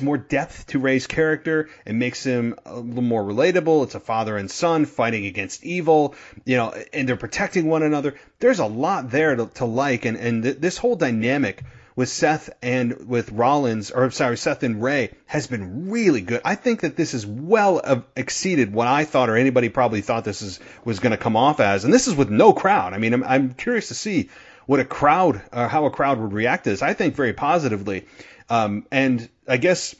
more depth to Rey's character. It makes him a little more relatable. It's a father and son fighting against evil, and they're protecting one another. There's a lot there to like, and this whole dynamic with Seth and with Seth and Ray has been really good. I think that this is well exceeded what I thought, or anybody probably thought this was going to come off as. And this is with no crowd. I mean, I'm curious to see how a crowd would react to this. I think very positively. And I guess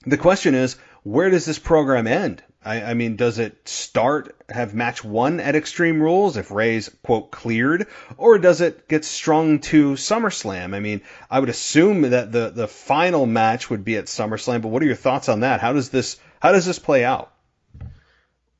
the question is, where does this program end? I mean, does it have match one at Extreme Rules if Ray's, quote, cleared? Or does it get strung to SummerSlam? I mean, I would assume that the final match would be at SummerSlam, but what are your thoughts on that? How does this play out?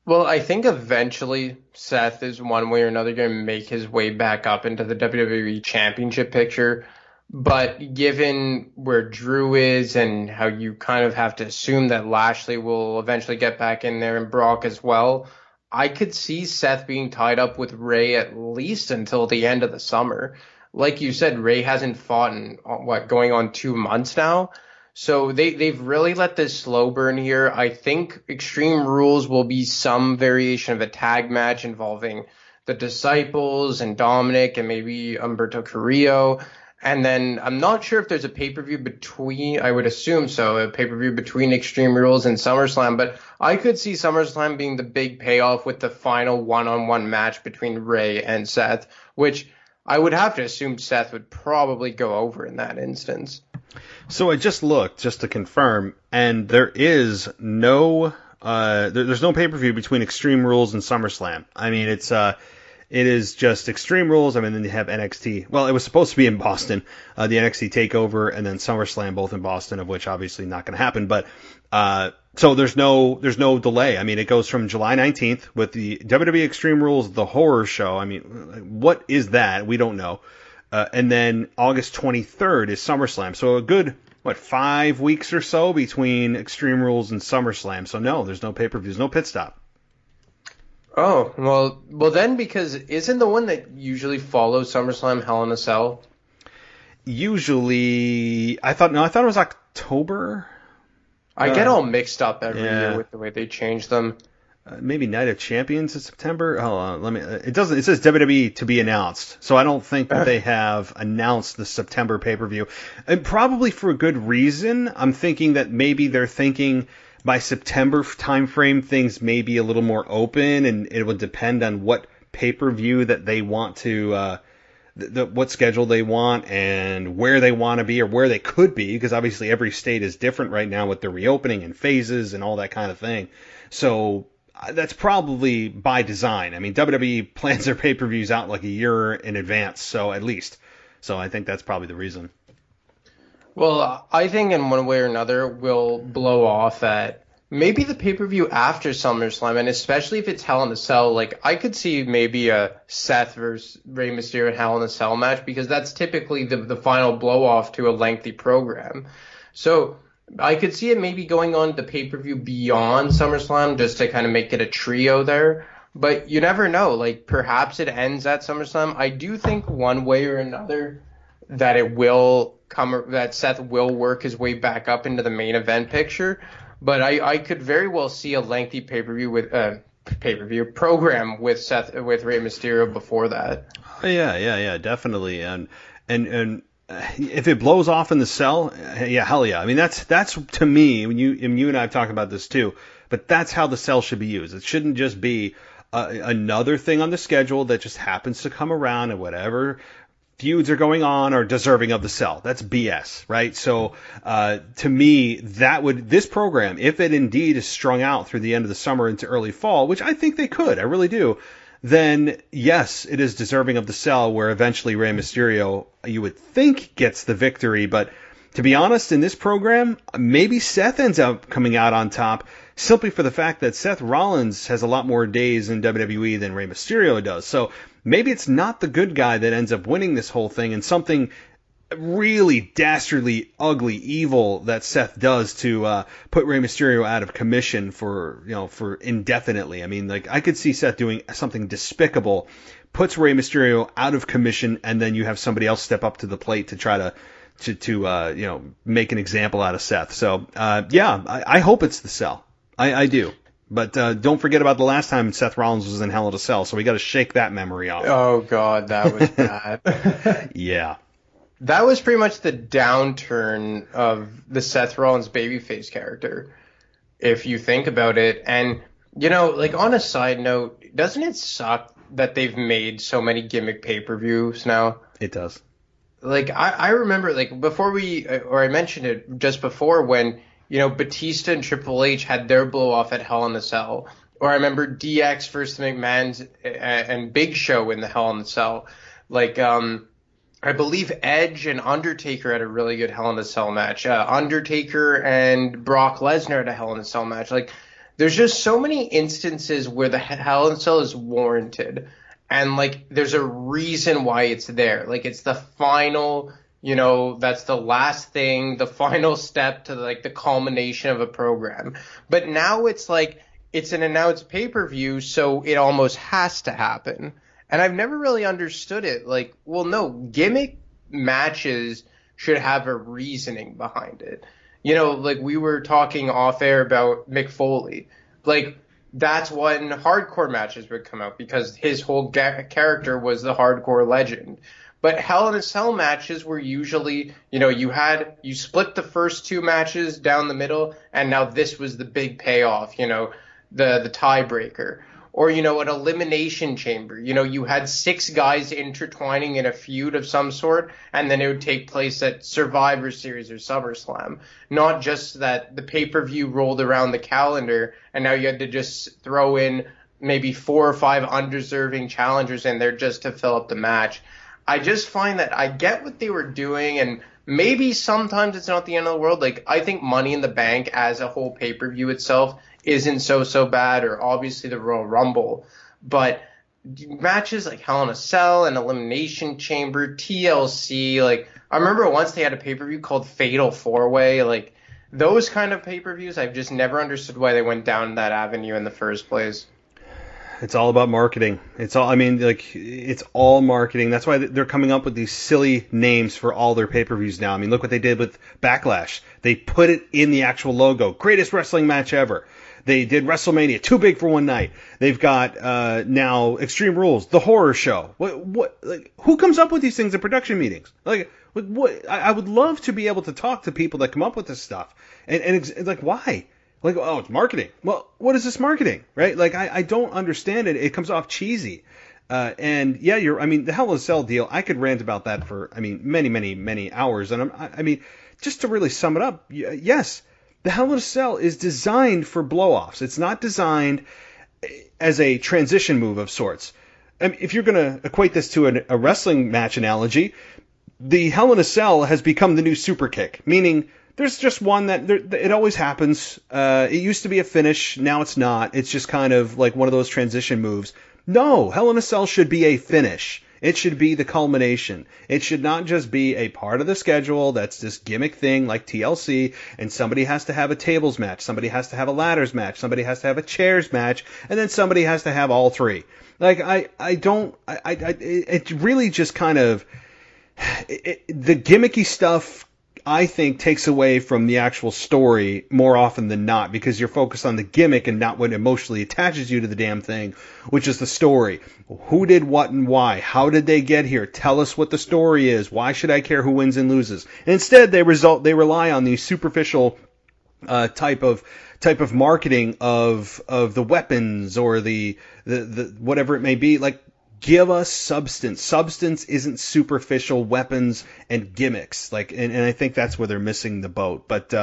Well, I think eventually Seth is one way or another going to make his way back up into the WWE Championship picture. But given where Drew is and how you kind of have to assume that Lashley will eventually get back in there and Brock as well, I could see Seth being tied up with Ray at least until the end of the summer. Like you said, Ray hasn't fought in, going on 2 months now. So they've really let this slow burn here. I think Extreme Rules will be some variation of a tag match involving the Disciples and Dominic and maybe Humberto Carrillo. And then I'm not sure if there's a pay-per-view between, I would assume so, a pay-per-view between Extreme Rules and SummerSlam. But I could see SummerSlam being the big payoff with the final one-on-one match between Ray and Seth, which I would have to assume Seth would probably go over in that instance. So I just looked, just to confirm, and there is no there's no pay-per-view between Extreme Rules and SummerSlam. I mean, it is just Extreme Rules. I mean, then you have NXT. Well, it was supposed to be in Boston, the NXT TakeOver, and then SummerSlam, both in Boston, of which obviously not going to happen. But so there's no delay. I mean, it goes from July 19th with the WWE Extreme Rules, the horror show. I mean, what is that? We don't know. And then August 23rd is SummerSlam. So a good 5 weeks or so between Extreme Rules and SummerSlam. So no, there's no pay-per-views, no pit stop. Oh, well then, because isn't the one that usually follows SummerSlam Hell in a Cell? Usually, I thought it was October. I get all mixed up every year with the way they change them. Maybe Night of Champions in September. Hold on, let me. It doesn't. It says WWE to be announced, so I don't think that they have announced the September pay-per-view, and probably for a good reason. I'm thinking that maybe they're thinking by September timeframe things may be a little more open, and it would depend on what pay-per-view that they want to. What schedule they want and where they want to be or where they could be, because obviously every state is different right now with the reopening and phases and all that kind of thing. So that's probably by design. I mean, WWE plans their pay-per-views out like a year in advance, so at least. So I think that's probably the reason. Well, I think in one way or another we'll blow off at maybe the pay-per-view after SummerSlam, and especially if it's Hell in a Cell. Like, I could see maybe a Seth versus Rey Mysterio Hell in a Cell match, because that's typically the final blow-off to a lengthy program. So I could see it maybe going on the pay-per-view beyond SummerSlam just to kind of make it a trio there. But you never know. Like, perhaps it ends at SummerSlam. I do think one way or another that that Seth will work his way back up into the main event picture. But I could very well see a lengthy pay-per-view program with Rey Mysterio before that. Yeah, definitely. And if it blows off in the Cell, yeah, hell yeah. I mean, that's to me, when you and I have talked about this too, but that's how the Cell should be used. It shouldn't just be another thing on the schedule that just happens to come around and whatever feuds are going on are deserving of the Cell. That's BS, right? So to me, this program, if it indeed is strung out through the end of the summer into early fall, which I think they could, I really do, then yes, it is deserving of the Cell, where eventually Rey Mysterio, you would think, gets the victory. But to be honest, in this program, maybe Seth ends up coming out on top simply for the fact that Seth Rollins has a lot more days in WWE than Rey Mysterio does. So maybe it's not the good guy that ends up winning this whole thing, and something really dastardly, ugly, evil that Seth does to put Rey Mysterio out of commission for indefinitely. I mean, like, I could see Seth doing something despicable, puts Rey Mysterio out of commission, and then you have somebody else step up to the plate to try to make an example out of Seth. So I hope it's the Cell. I do. But don't forget about the last time Seth Rollins was in Hell in a Cell, so we got to shake that memory off. Oh, God, that was bad. Yeah. That was pretty much the downturn of the Seth Rollins babyface character, if you think about it. And, like, on a side note, doesn't it suck that they've made so many gimmick pay-per-views now? It does. Like, I remember, like, I mentioned it just before when, Batista and Triple H had their blow-off at Hell in a Cell. Or I remember DX versus McMahon and Big Show in the Hell in a Cell. Like, I believe Edge and Undertaker had a really good Hell in a Cell match. Undertaker and Brock Lesnar had a Hell in a Cell match. Like, there's just so many instances where the Hell in a Cell is warranted. And, like, there's a reason why it's there. Like, it's the final, that's the last thing, the final step to, like, the culmination of a program. But now it's like, it's an announced pay-per-view, so it almost has to happen. And I've never really understood it. Like, well, no, gimmick matches should have a reasoning behind it. Like we were talking off air about Mick Foley. Like, that's when hardcore matches would come out because his whole character was the hardcore legend. But Hell in a Cell matches were usually, you split the first two matches down the middle, and now this was the big payoff, the tiebreaker. Or, an elimination chamber. You had 6 guys intertwining in a feud of some sort, and then it would take place at Survivor Series or SummerSlam. Not just that the pay-per-view rolled around the calendar, and now you had to just throw in maybe 4 or 5 undeserving challengers in there just to fill up the match. I just find that I get what they were doing, and maybe sometimes it's not the end of the world. Like, I think Money in the Bank as a whole pay-per-view itself isn't so bad, or obviously the Royal Rumble. But matches like Hell in a Cell and Elimination Chamber, TLC, like I remember once they had a pay-per-view called Fatal 4-Way, like those kind of pay-per-views, I've just never understood why they went down that avenue in the first place. It's all about marketing. It's all marketing. That's why they're coming up with these silly names for all their pay-per-views now. I mean, look what they did with Backlash. They put it in the actual logo. Greatest wrestling match ever. They did WrestleMania, too big for one night. They've got now Extreme Rules, the horror show. Who comes up with these things in production meetings? What? I would love to be able to talk to people that come up with this stuff. And it's like, why? Like, oh, it's marketing. Well, what is this marketing, right? Like, I don't understand it. It comes off cheesy. And yeah, the Hell in a Cell deal, I could rant about that for, many, many, many hours. And just to really sum it up, yes, the Hell in a Cell is designed for blow-offs. It's not designed as a transition move of sorts. If you're going to equate this to a wrestling match analogy, the Hell in a Cell has become the new super kick, meaning there's just one that it always happens. It used to be a finish. Now it's not. It's just kind of like one of those transition moves. No, Hell in a Cell should be a finish. It should be the culmination. It should not just be a part of the schedule that's this gimmick thing like TLC, and somebody has to have a tables match, somebody has to have a ladders match, somebody has to have a chairs match, and then somebody has to have all three. Like, it really just kind of, the gimmicky stuff, I think, takes away from the actual story more often than not, because you're focused on the gimmick and not what emotionally attaches you to the damn thing, which is the story. Who did what and why? How did they get here? Tell us what the story is. Why should I care who wins and loses? And instead, they rely on these superficial type of marketing of the weapons or the whatever it may be. Like, give us substance. Substance isn't superficial weapons and gimmicks. And I think that's where they're missing the boat. But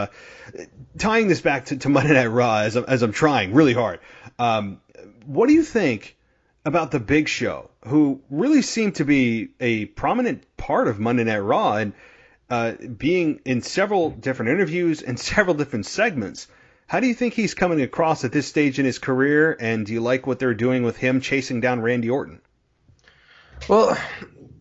tying this back to Monday Night Raw, as I'm trying really hard, what do you think about the Big Show, who really seemed to be a prominent part of Monday Night Raw and being in several different interviews and several different segments? How do you think he's coming across at this stage in his career, and do you like what they're doing with him chasing down Randy Orton? Well,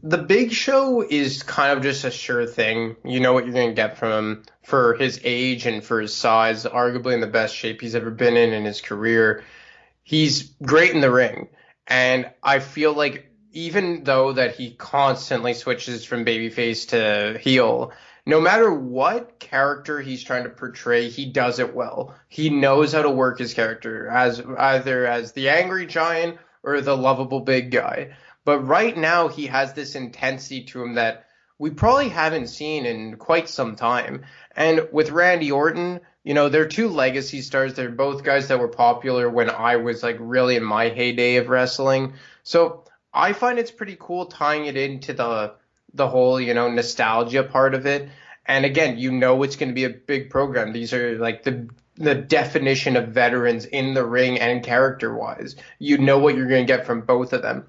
the Big Show is kind of just a sure thing. You know what you're going to get from him for his age and for his size, arguably in the best shape he's ever been in his career. He's great in the ring. And I feel like even though that he constantly switches from babyface to heel, no matter what character he's trying to portray, he does it well. He knows how to work his character as either as the angry giant or the lovable big guy. But right now, he has this intensity to him that we probably haven't seen in quite some time. And with Randy Orton, they're two legacy stars. They're both guys that were popular when I was like really in my heyday of wrestling. So I find it's pretty cool tying it into the whole, nostalgia part of it. And again, it's going to be a big program. These are like the definition of veterans in the ring and character-wise. You know what you're going to get from both of them.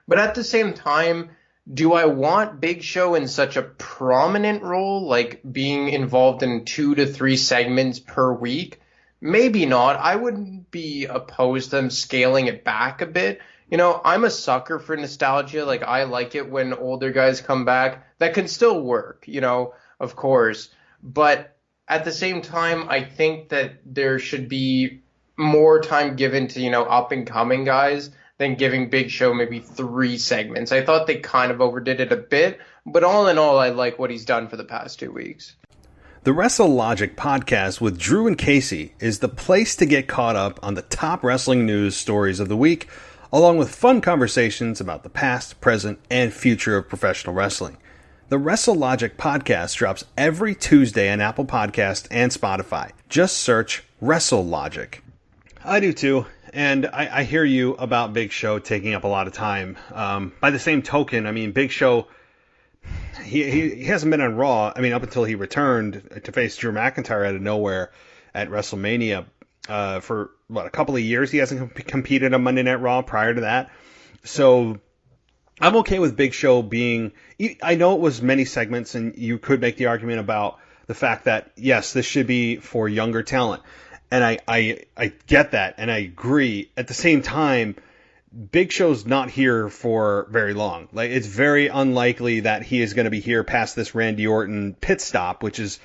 But at the same time, do I want Big Show in such a prominent role, like being involved in 2 to 3 segments per week? Maybe not. I wouldn't be opposed to them scaling it back a bit. I'm a sucker for nostalgia. Like, I like it when older guys come back. That can still work, of course. But at the same time, I think that there should be more time given to, up-and-coming guys than giving Big Show maybe 3 segments. I thought they kind of overdid it a bit, but all in all, I like what he's done for the past 2 weeks. The WrestleLogic podcast with Drew and Casey is the place to get caught up on the top wrestling news stories of the week, along with fun conversations about the past, present, and future of professional wrestling. The WrestleLogic podcast drops every Tuesday on Apple Podcasts and Spotify. Just search WrestleLogic. I do too. And I hear you about Big Show taking up a lot of time. By the same token, Big Show, he hasn't been on Raw, up until he returned to face Drew McIntyre out of nowhere at WrestleMania for, a couple of years. He hasn't competed on Monday Night Raw prior to that. So I'm okay with Big Show being, I know it was many segments, and you could make the argument about the fact that, yes, this should be for younger talent. And I get that, and I agree. At the same time, Big Show's not here for very long. Like, it's very unlikely that he is going to be here past this Randy Orton pit stop, which is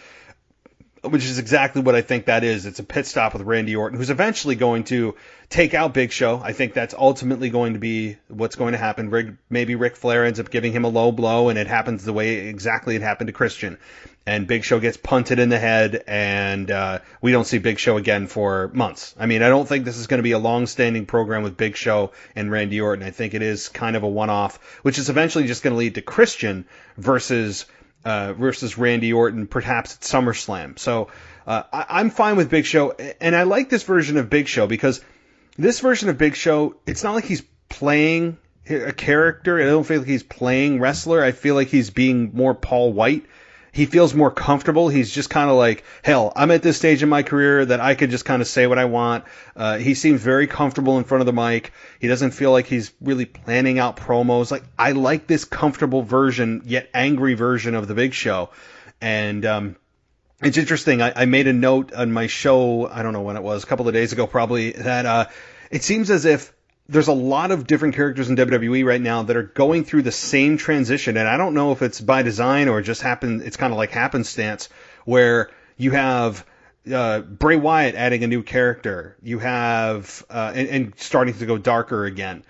exactly what I think that is. It's a pit stop with Randy Orton, who's eventually going to take out Big Show. I think that's ultimately going to be what's going to happen. Maybe Ric Flair ends up giving him a low blow, and it happens the way exactly it happened to Christian. And Big Show gets punted in the head, and we don't see Big Show again for months. I mean, I don't think this is going to be a long-standing program with Big Show and Randy Orton. I think it is kind of a one-off, which is eventually just going to lead to Christian versus Randy Orton, perhaps at SummerSlam. So I'm fine with Big Show, and I like this version of Big Show because this version of Big Show, it's not like he's playing a character. I don't feel like he's playing wrestler. I feel like he's being more Paul White. He feels more comfortable. He's just kind of like, hell, I'm at this stage in my career that I could just kind of say what I want. He seems very comfortable in front of the mic. He doesn't feel like he's really planning out promos. Like, I like this comfortable version, yet angry version of the Big Show. And it's interesting. I made a note on my show, I don't know when it was, a couple of days ago probably, that it seems as if there's a lot of different characters in WWE right now that are going through the same transition, and I don't know if it's by design or just it's kind of like happenstance, where you have Bray Wyatt adding a new character, you have and starting to go darker again.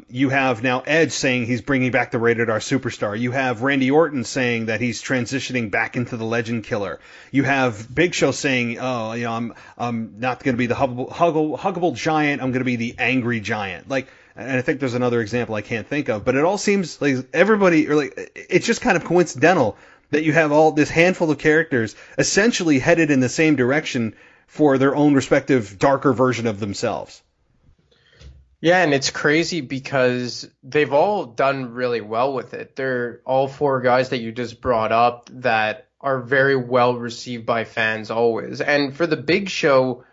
You have now Edge saying he's bringing back the Rated R Superstar. You have Randy Orton saying that he's transitioning back into the Legend Killer. You have Big Show saying, "Oh, you know, I'm not going to be the huggable giant. I'm going to be the angry giant." Like, and I think there's another example I can't think of, but it all seems like everybody, or like, it's just kind of coincidental that you have all this handful of characters essentially headed in the same direction for their own respective darker version of themselves. Yeah, and it's crazy because they've all done really well with it. They're all four guys that you just brought up that are very well received by fans always. And for the Big Show,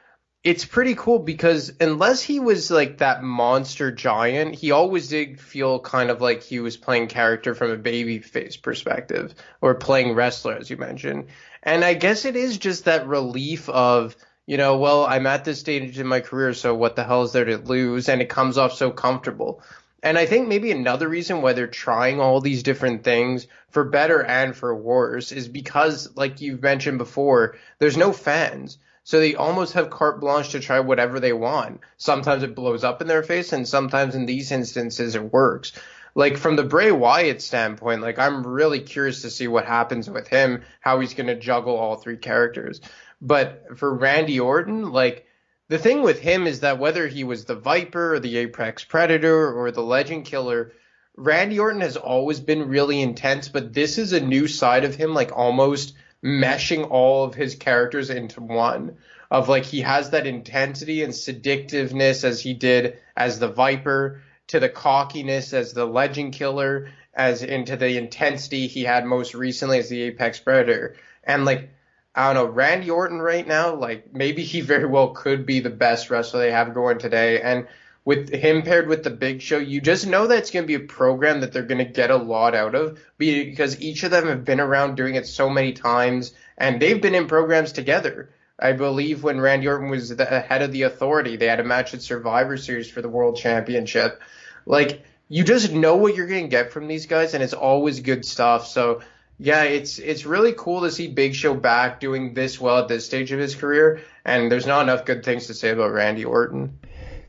it's pretty cool because unless he was like that monster giant, he always did feel kind of like he was playing character from a babyface perspective or playing wrestler, as you mentioned. And I guess it is just that relief of, you know, well, I'm at this stage in my career, so what the hell is there to lose? And it comes off so comfortable. And I think maybe another reason why they're trying all these different things, for better and for worse, is because, like you've mentioned before, there's no fans. So they almost have carte blanche to try whatever they want. Sometimes it blows up in their face, and sometimes in these instances it works. Like, from the Bray Wyatt standpoint, like, I'm really curious to see what happens with him, how he's going to juggle all three characters. But for Randy Orton, like, the thing with him is that whether he was the Viper or the Apex Predator or the Legend Killer, Randy Orton has always been really intense, but this is a new side of him, like almost meshing all of his characters into one. Of like, he has that intensity and seductiveness as he did as the Viper, to the cockiness as the Legend Killer, as into the intensity he had most recently as the Apex Predator. And like, I don't know, Randy Orton right now, like, maybe he very well could be the best wrestler they have going today. And with him paired with the Big Show, you just know that it's going to be a program that they're going to get a lot out of, because each of them have been around doing it so many times, and they've been in programs together. I believe when Randy Orton was the head of the Authority, they had a match at Survivor Series for the World Championship. Like, you just know what you're going to get from these guys, and it's always good stuff. So, yeah, it's really cool to see Big Show back doing this well at this stage of his career, and there's not enough good things to say about Randy Orton.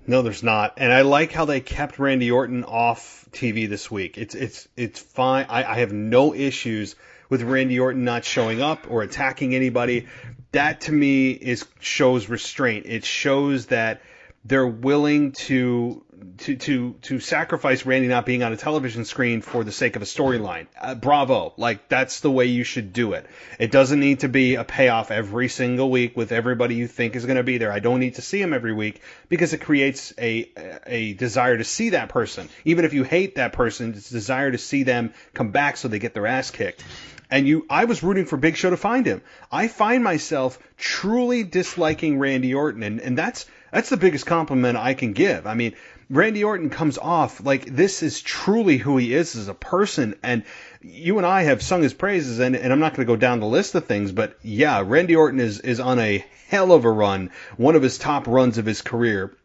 No, there's not. And I like how they kept Randy Orton off TV this week. It's fine. I have no issues with Randy Orton not showing up or attacking anybody. That to me shows restraint. It shows that they're willing to sacrifice Randy not being on a television screen for the sake of a storyline. Bravo. Like, that's the way you should do it. It doesn't need to be a payoff every single week with everybody you think is going to be there. I don't need to see him every week, because it creates a desire to see that person. Even if you hate that person, it's a desire to see them come back so they get their ass kicked. And I was rooting for Big Show to find him. I find myself truly disliking Randy Orton, and that's the biggest compliment I can give. I mean, Randy Orton comes off like this is truly who he is as a person, and you and I have sung his praises, and I'm not going to go down the list of things, but yeah, Randy Orton is on a hell of a run, one of his top runs of his career.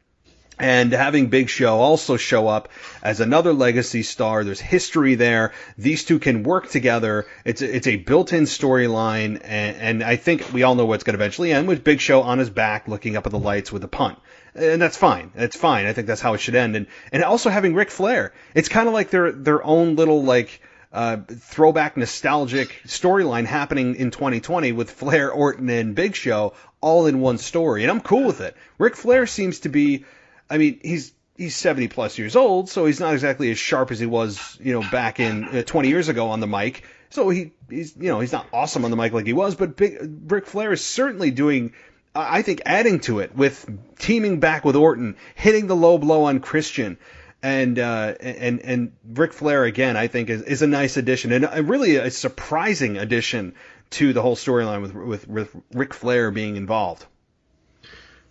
And having Big Show also show up as another legacy star, there's history there. These two can work together. It's a built-in storyline, and I think we all know what's going to eventually end with Big Show on his back looking up at the lights with a punt. And that's fine. That's fine. I think that's how it should end. And also having Ric Flair. It's kind of like their own little throwback nostalgic storyline happening in 2020 with Flair, Orton, and Big Show all in one story. And I'm cool with it. Ric Flair seems to be, I mean, he's 70 plus years old, so he's not exactly as sharp as he was, back in 20 years ago on the mic. So he's not awesome on the mic like he was, but Ric Flair is certainly doing, I think, adding to it with teaming back with Orton, hitting the low blow on Christian, and Ric Flair again, I think is a nice addition and really a surprising addition to the whole storyline with Ric Flair being involved.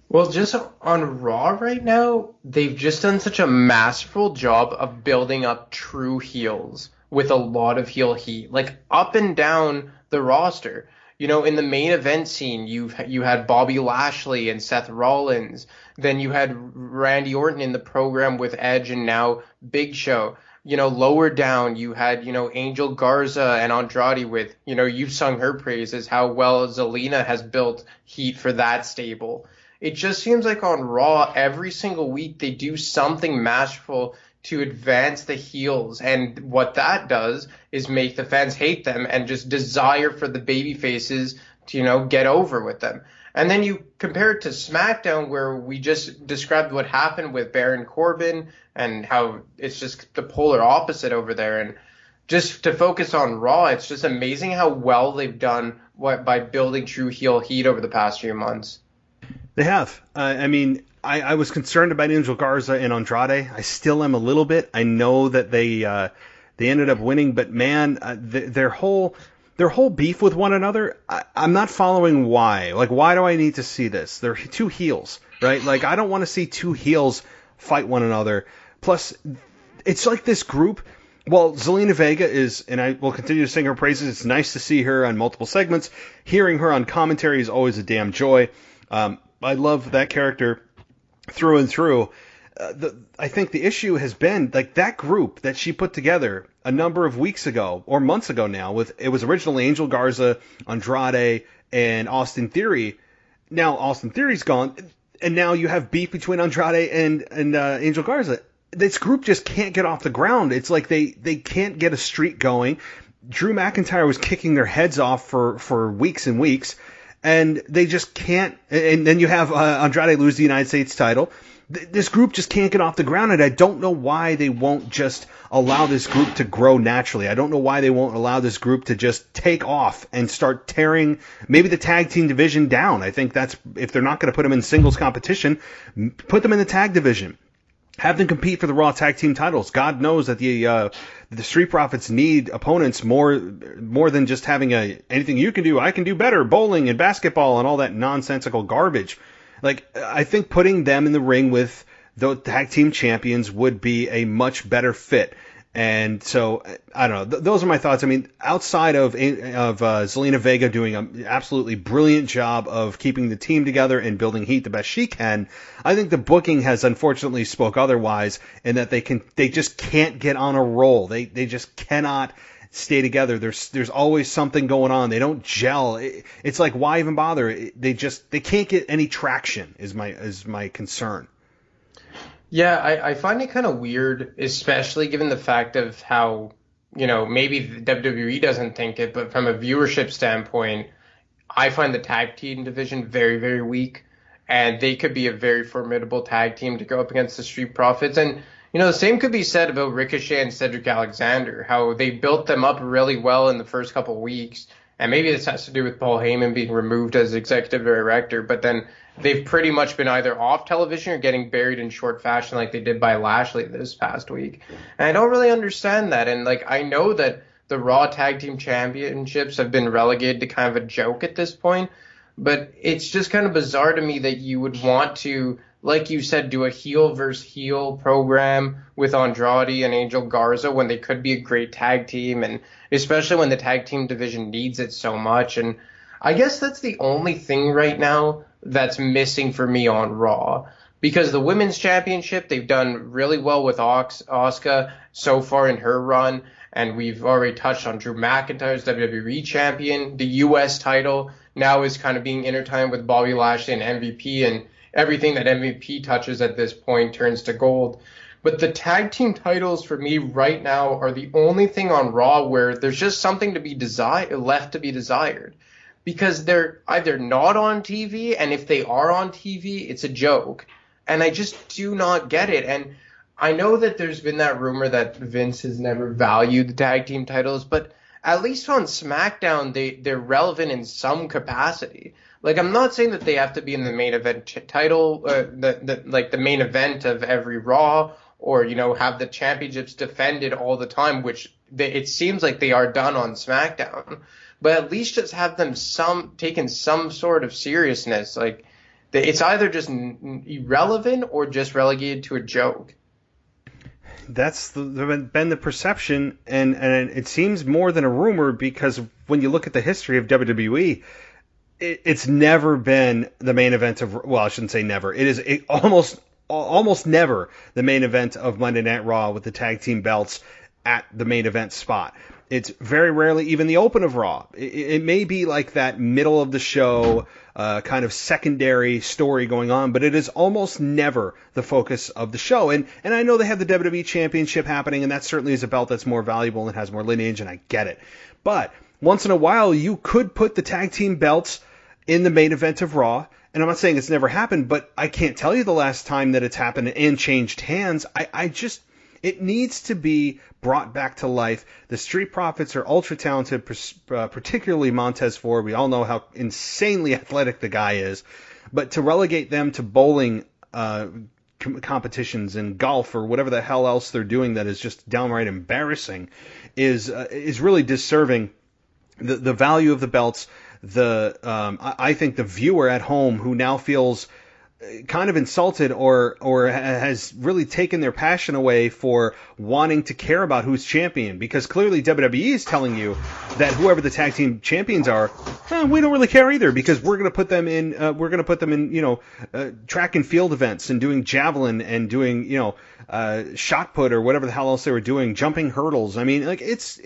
Well, just on Raw right now, they've just done such a masterful job of building up true heels with a lot of heel heat, like up and down the roster. In the main event scene, you had Bobby Lashley and Seth Rollins. Then you had Randy Orton in the program with Edge and now Big Show. Lower down, you had, Angel Garza and Andrade with, you've sung her praises, how well Zelina has built heat for that stable. It just seems like on Raw, every single week they do something masterful to advance the heels. And what that does is make the fans hate them and just desire for the baby faces to, get over with them. And then you compare it to SmackDown, where we just described what happened with Baron Corbin and how it's just the polar opposite over there. And just to focus on Raw, it's just amazing how well they've done by building true heel heat over the past few months. They have. I was concerned about Angel Garza and Andrade. I still am a little bit. I know that they ended up winning, but man, their whole beef with one another, I'm not following why. Like, why do I need to see this? They're two heels, right? Like, I don't want to see two heels fight one another. Plus, it's like this group. Well, Zelina Vega is, and I will continue to sing her praises. It's nice to see her on multiple segments. Hearing her on commentary is always a damn joy. I love that character through and through. I think the issue has been like that group that she put together a number of weeks ago or months ago now. It was originally Angel Garza, Andrade, and Austin Theory. Now Austin Theory's gone, and now you have beef between Andrade and Angel Garza. This group just can't get off the ground. It's like they can't get a streak going. Drew McIntyre was kicking their heads off for weeks and weeks. And they just can't. And then you have Andrade lose the United States title. This group just can't get off the ground, and I don't know why they won't just allow this group to grow naturally. I don't know why they won't allow this group to just take off and start tearing maybe the tag team division down. I think that's, if they're not going to put them in singles competition, put them in the tag division. Have them compete for the Raw Tag Team titles. God knows that the Street Profits need opponents more than just having anything you can do, I can do better, bowling and basketball and all that nonsensical garbage. Like, I think putting them in the ring with the tag team champions would be a much better fit. And so, I don't know. Those are my thoughts. I mean, outside of Zelina Vega doing an absolutely brilliant job of keeping the team together and building heat the best she can, I think the booking has unfortunately spoke otherwise, in that they just can't get on a roll. They just cannot stay together. There's always something going on. They don't gel. It's like, why even bother? They can't get any traction. Is my concern. Yeah, I find it kind of weird, especially given the fact of how, maybe the WWE doesn't think it, but from a viewership standpoint, I find the tag team division very, very weak, and they could be a very formidable tag team to go up against the Street Profits. And, the same could be said about Ricochet and Cedric Alexander, how they built them up really well in the first couple of weeks. And maybe this has to do with Paul Heyman being removed as executive director, but then they've pretty much been either off television or getting buried in short fashion like they did by Lashley this past week. And I don't really understand that. And I know that the Raw Tag Team Championships have been relegated to kind of a joke at this point, but it's just kind of bizarre to me that you would want to, like you said, do a heel versus heel program with Andrade and Angel Garza when they could be a great tag team, and especially when the tag team division needs it so much. And I guess that's the only thing right now that's missing for me on Raw, Because the women's championship, they've done really well with Asuka so far in her run. And we've already touched on Drew McIntyre's WWE champion. The U.S. title now is kind of being intertwined with Bobby Lashley and MVP, and everything that MVP touches at this point turns to gold. But the tag team titles for me right now are the only thing on Raw where there's just something to be left to be desired. Because they're either not on TV, and if they are on TV, it's a joke. And I just do not get it. And I know that there's been that rumor that Vince has never valued the tag team titles, but at least on SmackDown, they're relevant in some capacity. Like, I'm not saying that they have to be in the main event title, the main event of every Raw, or, have the championships defended all the time, which it seems like they are done on SmackDown. But at least just have them taken some sort of seriousness. Like, it's either just irrelevant or just relegated to a joke. That's been the perception, and it seems more than a rumor, because when you look at the history of WWE, it's never been the main event of, well, I shouldn't say never. It is almost never the main event of Monday Night Raw with the tag team belts at the main event spot. It's very rarely even the open of Raw. It may be like that middle of the show kind of secondary story going on, but it is almost never the focus of the show. And I know they have the WWE Championship happening, and that certainly is a belt that's more valuable and has more lineage, and I get it. But once in a while, you could put the tag team belts in the main event of Raw. And I'm not saying it's never happened, but I can't tell you the last time that it's happened and changed hands. It needs to be brought back to life. The Street Profits are ultra talented, particularly Montez Ford. We all know how insanely athletic the guy is. But to relegate them to bowling competitions and golf or whatever the hell else they're doing that is just downright embarrassing is really disserving the value of the belts. I think the viewer at home who now feels kind of insulted or has really taken their passion away for wanting to care about who's champion, because clearly WWE is telling you that whoever the tag team champions are, we don't really care either, because we're going to put them in track and field events and doing javelin and doing shot put or whatever the hell else they were doing, jumping hurdles. I mean, like, it's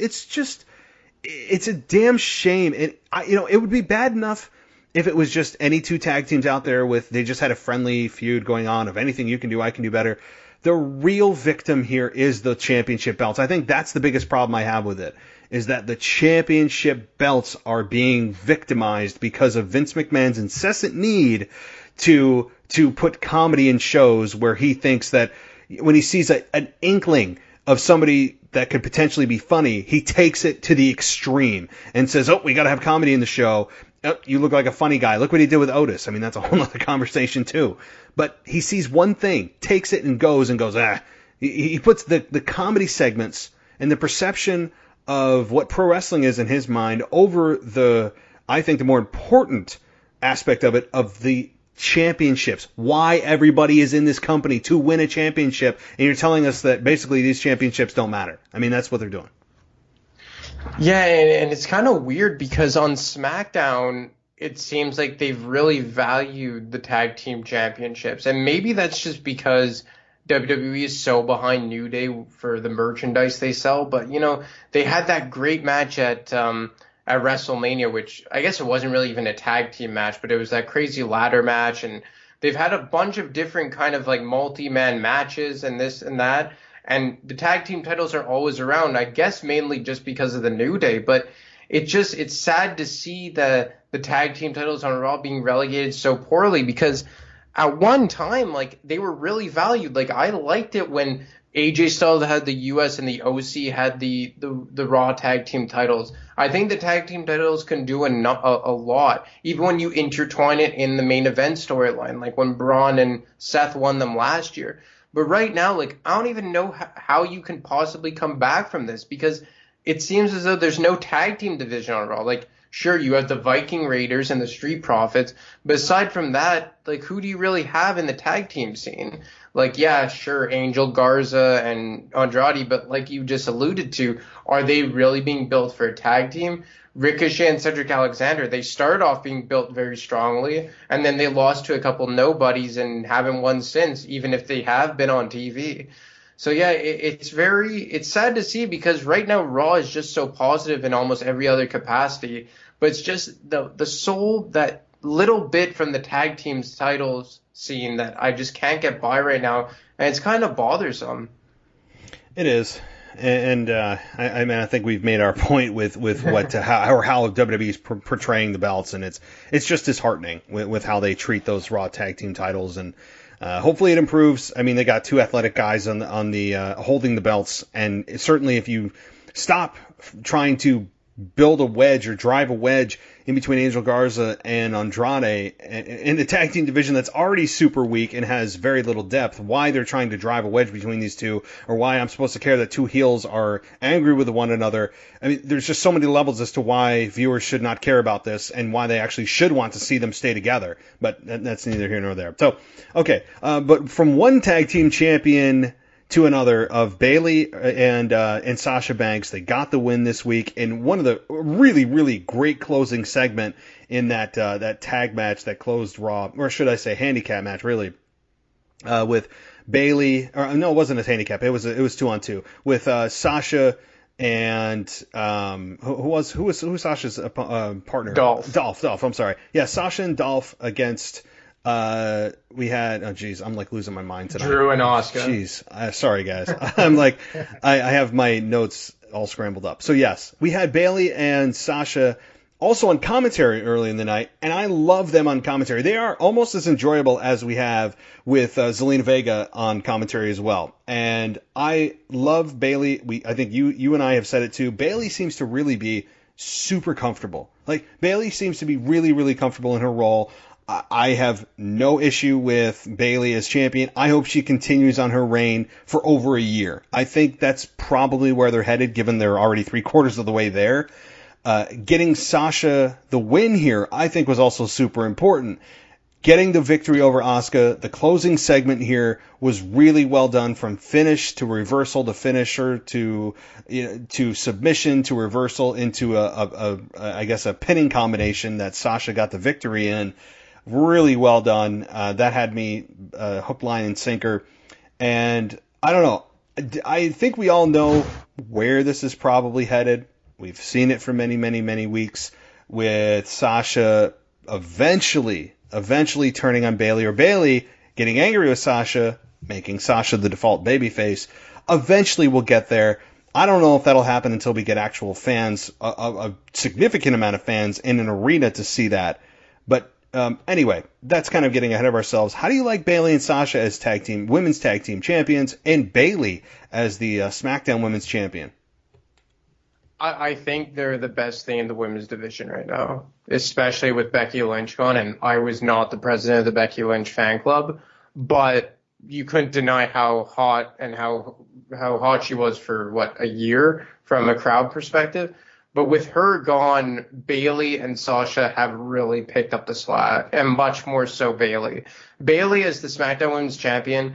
a damn shame. It would be bad enough if it was just any two tag teams out there they just had a friendly feud going on of anything you can do, I can do better. The real victim here is the championship belts. I think that's the biggest problem I have with it, is that the championship belts are being victimized because of Vince McMahon's incessant need to put comedy in shows where he thinks that when he sees an inkling of somebody that could potentially be funny, he takes it to the extreme and says, we got to have comedy in the show. Oh, you look like a funny guy. Look what he did with Otis. I mean, that's a whole other conversation too. But he sees one thing, takes it and goes, He puts the comedy segments and the perception of what pro wrestling is in his mind over I think the more important aspect of it, of the championships. Why everybody is in this company to win a championship, and you're telling us that basically these championships don't matter. I mean, that's what they're doing. Yeah, and it's kind of weird because on SmackDown, it seems like they've really valued the tag team championships. And maybe that's just because WWE is so behind New Day for the merchandise they sell. But, they had that great match at WrestleMania, which I guess it wasn't really even a tag team match, but it was that crazy ladder match. And they've had a bunch of different kind of like multi-man matches and this and that. And the tag team titles are always around, I guess mainly just because of the New Day. But it's sad to see the tag team titles on Raw being relegated so poorly, because at one time, like, they were really valued. Like, I liked it when AJ Styles had the US and the OC had the Raw tag team titles. I think the tag team titles can do a lot, even when you intertwine it in the main event storyline, like when Braun and Seth won them last year. But right now, like, I don't even know how you can possibly come back from this, because it seems as though there's no tag team division on Raw. Like, sure, you have the Viking Raiders and the Street Profits, but aside from that, like, who do you really have in the tag team scene? Like, yeah, sure, Angel Garza and Andrade, but like you just alluded to, are they really being built for a tag team? Ricochet and Cedric Alexander, they started off being built very strongly, and then they lost to a couple nobodies and haven't won since, even if they have been on TV. So yeah, it's sad to see, because right now Raw is just so positive in almost every other capacity, but it's just the soul, that little bit from the tag team's titles scene that I just can't get by right now, and it's kind of bothersome. It is. And I mean, I think we've made our point with how WWE is portraying the belts, and it's just disheartening with how they treat those Raw tag team titles, and hopefully it improves. I mean, they got two athletic guys on the holding the belts, and certainly if you stop trying to build a wedge or drive a wedge in between Angel Garza and Andrade in the tag team division that's already super weak and has very little depth, why they're trying to drive a wedge between these two, or why I'm supposed to care that two heels are angry with one another. I mean, there's just so many levels as to why viewers should not care about this and why they actually should want to see them stay together. But that's neither here nor there. So, okay. But from one tag team champion to another, of Bayley and Sasha Banks, they got the win this week in one of the really, really great closing segment in that tag match that closed Raw, or should I say handicap match, really, with Bayley. Or no, it wasn't a handicap. It was 2-on-2 with Sasha and who was Sasha's partner? Dolph. I'm sorry. Yeah, Sasha and Dolph against. We had, oh geez, I'm like losing my mind tonight. Drew and Asuka. Jeez, sorry guys. I'm like, I have my notes all scrambled up. So yes, we had Bayley and Sasha also on commentary early in the night, and I love them on commentary. They are almost as enjoyable as we have with Zelina Vega on commentary as well. And I love Bayley. I think you and I have said it too. Bayley seems to really be super comfortable. Like, Bayley seems to be really, really comfortable in her role. I have no issue with Bayley as champion. I hope she continues on her reign for over a year. I think that's probably where they're headed, given they're already 3/4 of the way there. Getting Sasha the win here, I think, was also super important. Getting the victory over Asuka, the closing segment here was really well done, from finish to reversal to finisher to submission to reversal into I guess a pinning combination that Sasha got the victory in. Really well done. That had me hook, line, and sinker. And I don't know. I think we all know where this is probably headed. We've seen it for many, many, many weeks, with Sasha eventually turning on Bayley, or Bayley getting angry with Sasha, making Sasha the default babyface. Eventually we'll get there. I don't know if that'll happen until we get actual fans, a significant amount of fans in an arena to see that. But anyway, that's kind of getting ahead of ourselves. How do you like Bayley and Sasha as women's tag team champions, and Bayley as the SmackDown Women's Champion? I think they're the best thing in the women's division right now, especially with Becky Lynch gone. And I was not the president of the Becky Lynch fan club, but you couldn't deny how hot and how hot she was for a year from a crowd perspective. But with her gone, Bayley and Sasha have really picked up the slack, and much more so Bayley. Bayley as the SmackDown Women's Champion,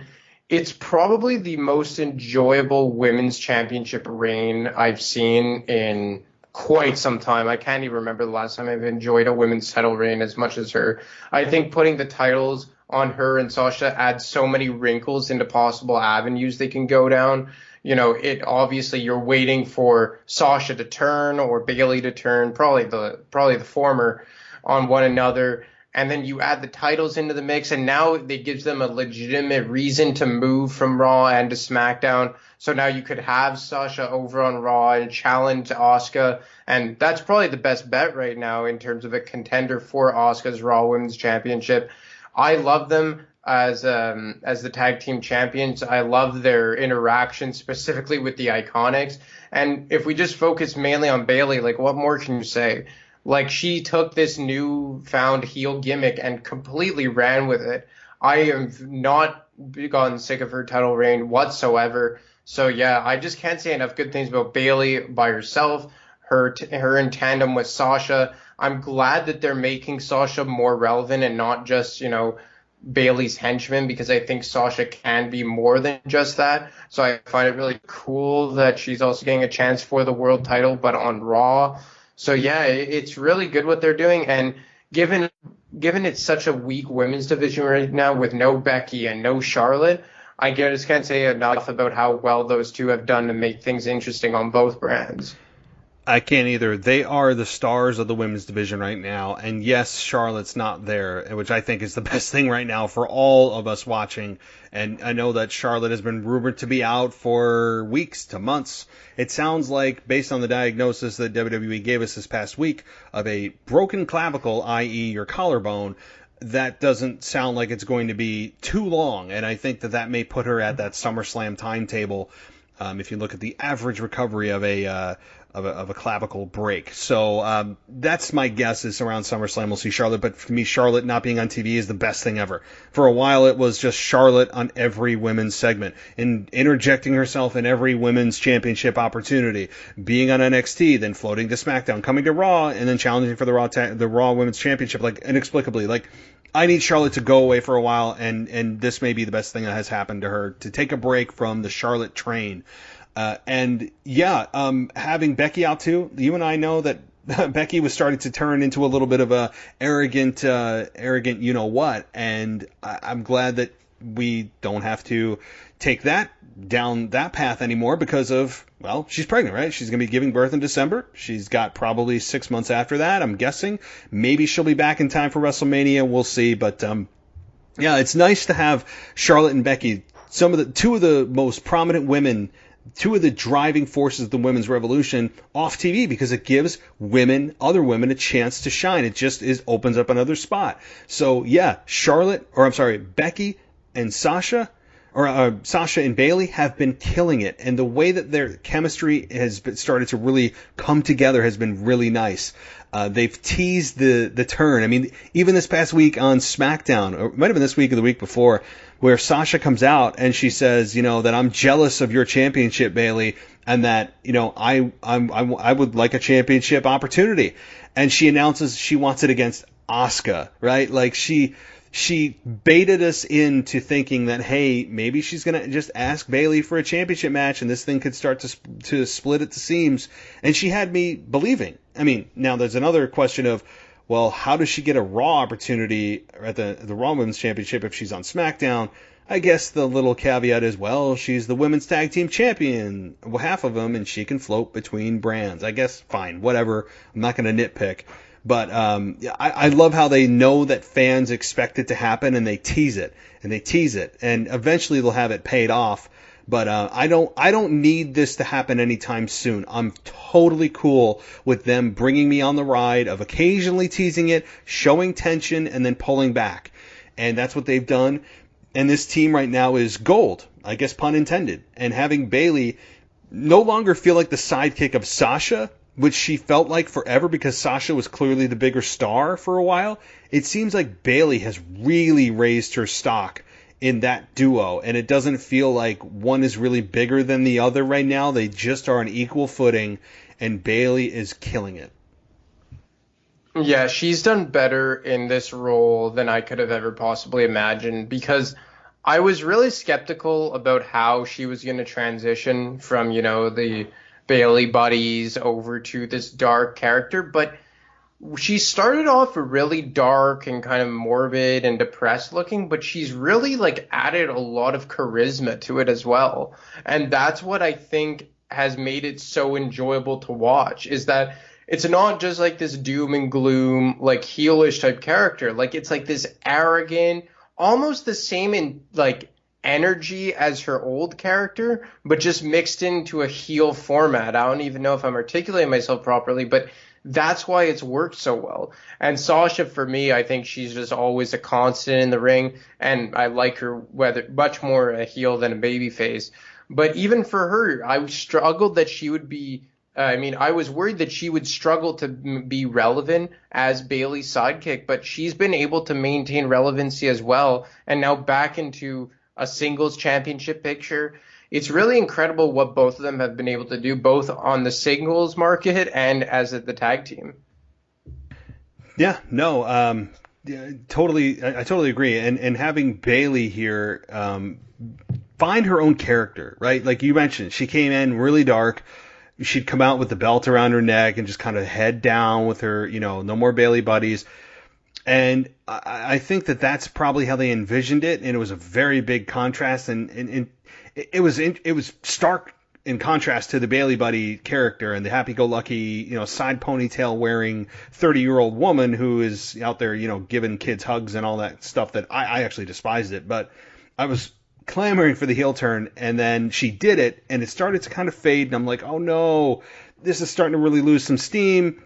it's probably the most enjoyable women's championship reign I've seen in quite some time. I can't even remember the last time I've enjoyed a women's title reign as much as her. I think putting the titles on her and Sasha adds so many wrinkles into possible avenues they can go down. It obviously, you're waiting for Sasha to turn or Bayley to turn, probably the former, on one another. And then you add the titles into the mix, and now it gives them a legitimate reason to move from Raw and to SmackDown. So now you could have Sasha over on Raw and challenge Asuka, and that's probably the best bet right now in terms of a contender for Asuka's Raw Women's Championship. I love them as the tag team champions. I love their interaction, specifically with the Iconics. And if we just focus mainly on Bayley, what more can you say? She took this newfound heel gimmick and completely ran with it. I have not gotten sick of her title reign whatsoever. So yeah, I just can't say enough good things about Bayley by herself, her in tandem with Sasha. I'm glad that they're making Sasha more relevant and not just, Bayley's henchman, because I think Sasha can be more than just that. So I find it really cool that she's also getting a chance for the world title, but on Raw. So yeah, it's really good what they're doing. And given it's such a weak women's division right now with no Becky and no Charlotte, I just can't say enough about how well those two have done to make things interesting on both brands. I can't either. They are the stars of the women's division right now. And yes, Charlotte's not there, which I think is the best thing right now for all of us watching. And I know that Charlotte has been rumored to be out for weeks to months. It sounds like, based on the diagnosis that WWE gave us this past week of a broken clavicle, i.e. your collarbone, that doesn't sound like it's going to be too long. And I think that may put her at that SummerSlam timetable. If you look at the average recovery of a clavicle break. So that's my guess is around SummerSlam we'll see Charlotte. But for me, Charlotte not being on TV is the best thing ever. For a while, it was just Charlotte on every women's segment and interjecting herself in every women's championship opportunity, being on NXT, then floating to SmackDown, coming to Raw, and then challenging for the Raw Women's Championship, like inexplicably. Like, I need Charlotte to go away for a while, and this may be the best thing that has happened to her, to take a break from the Charlotte train. Having Becky out too, you and I know that Becky was starting to turn into a little bit of a arrogant you know what, and I'm glad that we don't have to take that down that path anymore because of, well, she's pregnant, right? She's going to be giving birth in December. She's got probably 6 months after that, I'm guessing. Maybe she'll be back in time for WrestleMania. We'll see. But, yeah, it's nice to have Charlotte and Becky, two of the most prominent women, two of the driving forces of the women's revolution off TV, because it gives other women a chance to shine. It just opens up another spot. So, yeah, Becky and Sasha and Bayley have been killing it, and the way that their chemistry has started to really come together has been really nice. They've teased the turn. I mean, even this past week on SmackDown, or it might have been this week or the week before, where Sasha comes out and she says, that I'm jealous of your championship, Bayley, and that, I would like a championship opportunity. And she announces she wants it against Asuka, right? Like she baited us into thinking that, hey, maybe she's going to just ask Bayley for a championship match and this thing could start to split at the seams. And she had me believing. I mean, now there's another question of, well, how does she get a Raw opportunity at the Raw Women's Championship if she's on SmackDown? I guess the little caveat is, well, she's the Women's Tag Team Champion, half of them, and she can float between brands. I guess, fine, whatever. I'm not going to nitpick. But I love how they know that fans expect it to happen, and they tease it, and eventually they'll have it paid off. But I don't need this to happen anytime soon. I'm totally cool with them bringing me on the ride of occasionally teasing it, showing tension, and then pulling back. And that's what they've done. And this team right now is gold, I guess pun intended. And having Bayley no longer feel like the sidekick of Sasha, which she felt like forever because Sasha was clearly the bigger star for a while, it seems like Bayley has really raised her stock in that duo, and it doesn't feel like one is really bigger than the other right now. They just are on equal footing, and Bayley is killing it. Yeah, she's done better in this role than I could have ever possibly imagined, because I was really skeptical about how she was going to transition from, the Bayley buddies over to this dark character, but she started off really dark and kind of morbid and depressed looking, but she's really added a lot of charisma to it as well. And that's what I think has made it so enjoyable to watch, is that it's not just this doom and gloom, heelish type character. It's this arrogant, almost the same in energy as her old character, but just mixed into a heel format. I don't even know if I'm articulating myself properly, but that's why it's worked so well. And Sasha, for me, I think she's just always a constant in the ring, and I like her much more a heel than a babyface. But even for her, I struggled that she would be. I was worried that she would struggle to be relevant as Bayley's sidekick, but she's been able to maintain relevancy as well, and now back into a singles championship picture. it's really incredible what both of them have been able to do, both on the singles market and as the tag team. Yeah, no, yeah, totally. I totally agree. And having Bayley here find her own character, right? Like you mentioned, she came in really dark. She'd come out with the belt around her neck and just kind of head down with her, no more Bayley buddies. And I think that that's probably how they envisioned it. And it was a very big contrast. And it was stark in contrast to the Bayley buddy character and the happy-go-lucky, side ponytail wearing 30-year-old woman who is out there, giving kids hugs and all that stuff that I actually despised it. But I was clamoring for the heel turn, and then she did it, and it started to kind of fade, and I'm like, oh no, this is starting to really lose some steam.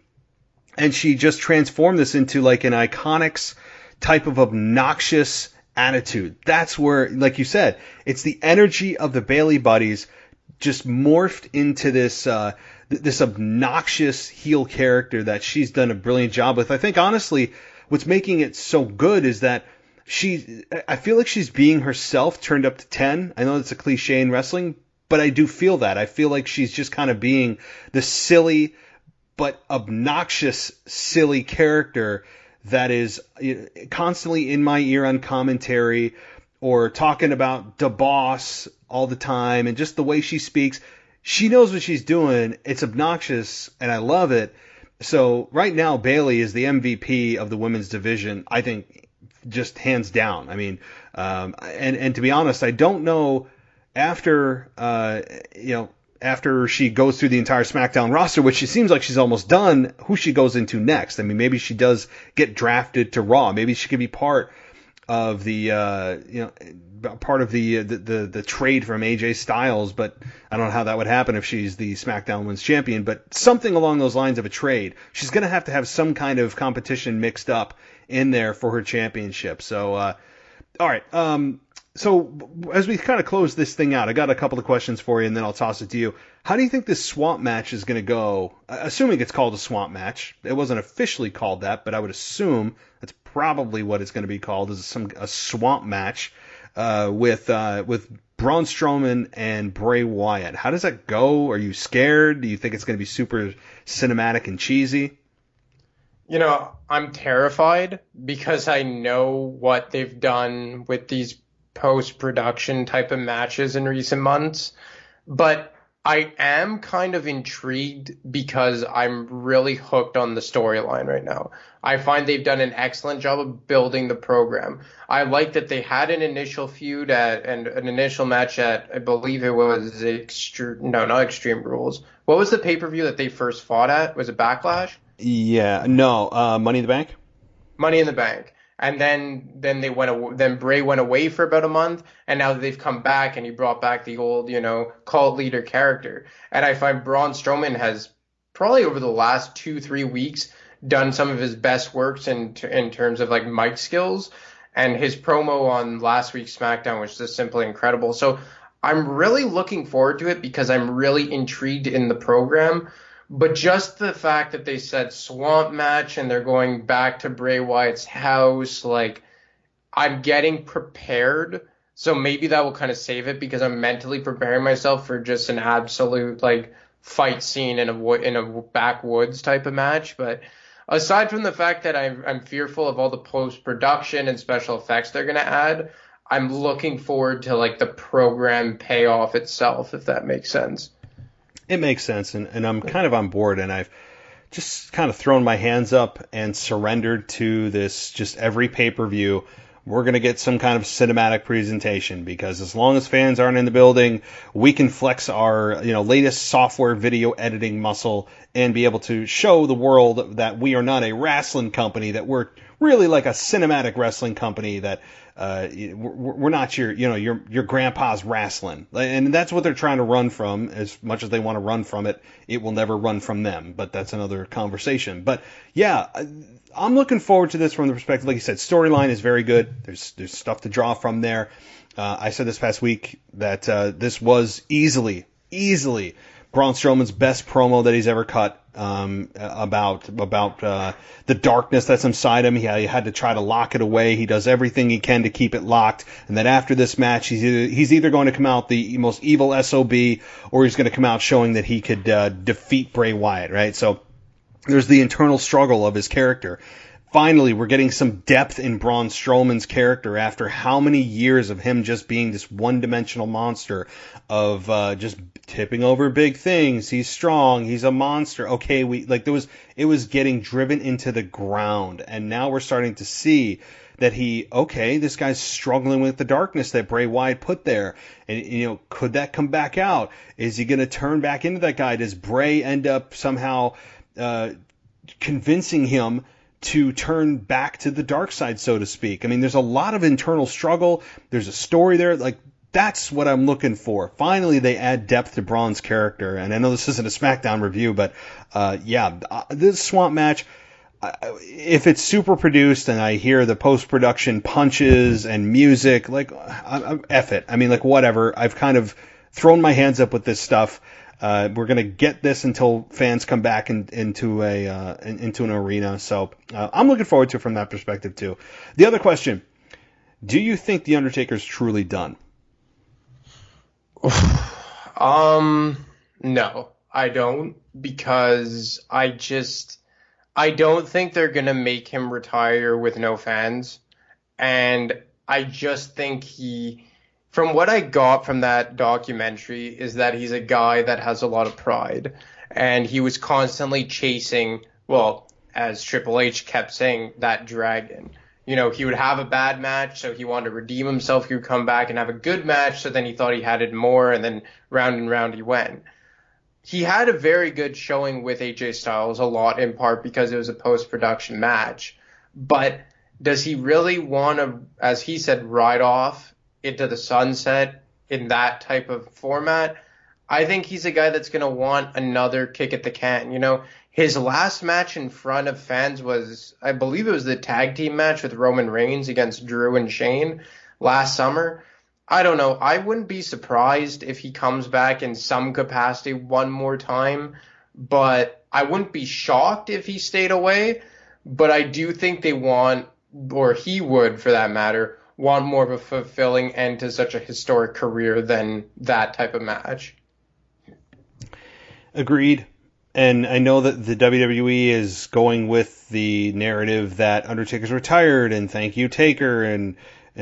And she just transformed this into like an Iconics type of obnoxious attitude. That's where, like you said, it's the energy of the Bayley buddies just morphed into this this obnoxious heel character that she's done a brilliant job with. I think honestly, what's making it so good is that I feel like she's being herself turned up to 10. I know it's a cliche in wrestling, but I do feel that. I feel like she's just kind of being the silly but obnoxious, silly character that is constantly in my ear on commentary or talking about the boss all the time, and just the way she speaks. She knows what she's doing. It's obnoxious, and I love it. So right now, Bayley is the MVP of the women's division, I think, just hands down. I mean, and to be honest, I don't know after she goes through the entire SmackDown roster, which it seems like she's almost done, who she goes into next. I mean, maybe she does get drafted to Raw. Maybe she could be part of the the trade from AJ Styles, but I don't know how that would happen if she's the SmackDown Women's Champion. But something along those lines of a trade. She's going to have some kind of competition mixed up in there for her championship. So, all right. So as we kind of close this thing out, I got a couple of questions for you, and then I'll toss it to you. How do you think this swamp match is going to go? Assuming it's called a swamp match. It wasn't officially called that, but I would assume that's probably what it's going to be called, is a swamp match with Braun Strowman and Bray Wyatt. How does that go? Are you scared? Do you think it's going to be super cinematic and cheesy? I'm terrified because I know what they've done with these post-production type of matches in recent months. But I am kind of intrigued because I'm really hooked on the storyline right now. I find they've done an excellent job of building the program. I like that they had an initial feud and an initial match at, I believe it was not Extreme Rules. What was the pay-per-view that they first fought at? Was it Backlash? Yeah, no, Money in the Bank? Money in the Bank. And then then Bray went away for about a month, and now they've come back, and he brought back the old, cult leader character. And I find Braun Strowman has probably over the last 2-3 weeks done some of his best works in terms of like mic skills, and his promo on last week's SmackDown was just simply incredible. So I'm really looking forward to it because I'm really intrigued in the program. But just the fact that they said swamp match and they're going back to Bray Wyatt's house, like, I'm getting prepared. So maybe that will kind of save it because I'm mentally preparing myself for just an absolute, like, fight scene in a backwoods type of match. But aside from the fact that I'm fearful of all the post-production and special effects they're going to add, I'm looking forward to, like, the program payoff itself, if that makes sense. It makes sense, and I'm kind of on board, and I've just kind of thrown my hands up and surrendered to this. Just every pay-per-view, we're going to get some kind of cinematic presentation, because as long as fans aren't in the building, we can flex our latest software video editing muscle and be able to show the world that we are not a wrestling company, that we're really like a cinematic wrestling company, that we're not your grandpa's wrestling. And that's what they're trying to run from. As much as they want to run from it, it will never run from them. But that's another conversation. But yeah, I'm looking forward to this from the perspective, like you said, storyline is very good. There's stuff to draw from there. I said this past week that this was easily Braun Strowman's best promo that he's ever cut. about the darkness that's inside him. He had to try to lock it away. He does everything he can to keep it locked. And then after this match, he's either going to come out the most evil SOB, or he's going to come out showing that he could defeat Bray Wyatt, right? So there's the internal struggle of his character. Finally, we're getting some depth in Braun Strowman's character after how many years of him just being this one-dimensional monster of just tipping over big things. He's strong. He's a monster. Okay, it was getting driven into the ground, and now we're starting to see that this guy's struggling with the darkness that Bray Wyatt put there. And, could that come back out? Is he going to turn back into that guy? Does Bray end up somehow convincing him to turn back to the dark side, so to speak? I mean, there's a lot of internal struggle. There's a story there. That's what I'm looking for. Finally, they add depth to Braun's character. And I know this isn't a SmackDown review, but this Swamp match, if it's super produced and I hear the post-production punches and music, F it. I mean, whatever. I've kind of thrown my hands up with this stuff. We're going to get this until fans come back into an arena. So I'm looking forward to it from that perspective too. The other question, do you think The Undertaker's truly done? No, I don't, because I don't think they're going to make him retire with no fans. And I just think from what I got from that documentary is that he's a guy that has a lot of pride, and he was constantly chasing, well, as Triple H kept saying, that dragon. He would have a bad match, so he wanted to redeem himself. He would come back and have a good match, so then he thought he had it more, and then round and round he went. He had a very good showing with AJ Styles, a lot in part because it was a post-production match. But does he really want to, as he said, ride off into the sunset in that type of format? I think he's a guy that's going to want another kick at the can. His last match in front of fans was, I believe it was the tag team match with Roman Reigns against Drew and Shane last summer. I don't know. I wouldn't be surprised if he comes back in some capacity one more time, but I wouldn't be shocked if he stayed away. But I do think they want, or he would for that matter, want more of a fulfilling end to such a historic career than that type of match. Agreed. And I know that the WWE is going with the narrative that Undertaker's retired, and thank you, Taker, and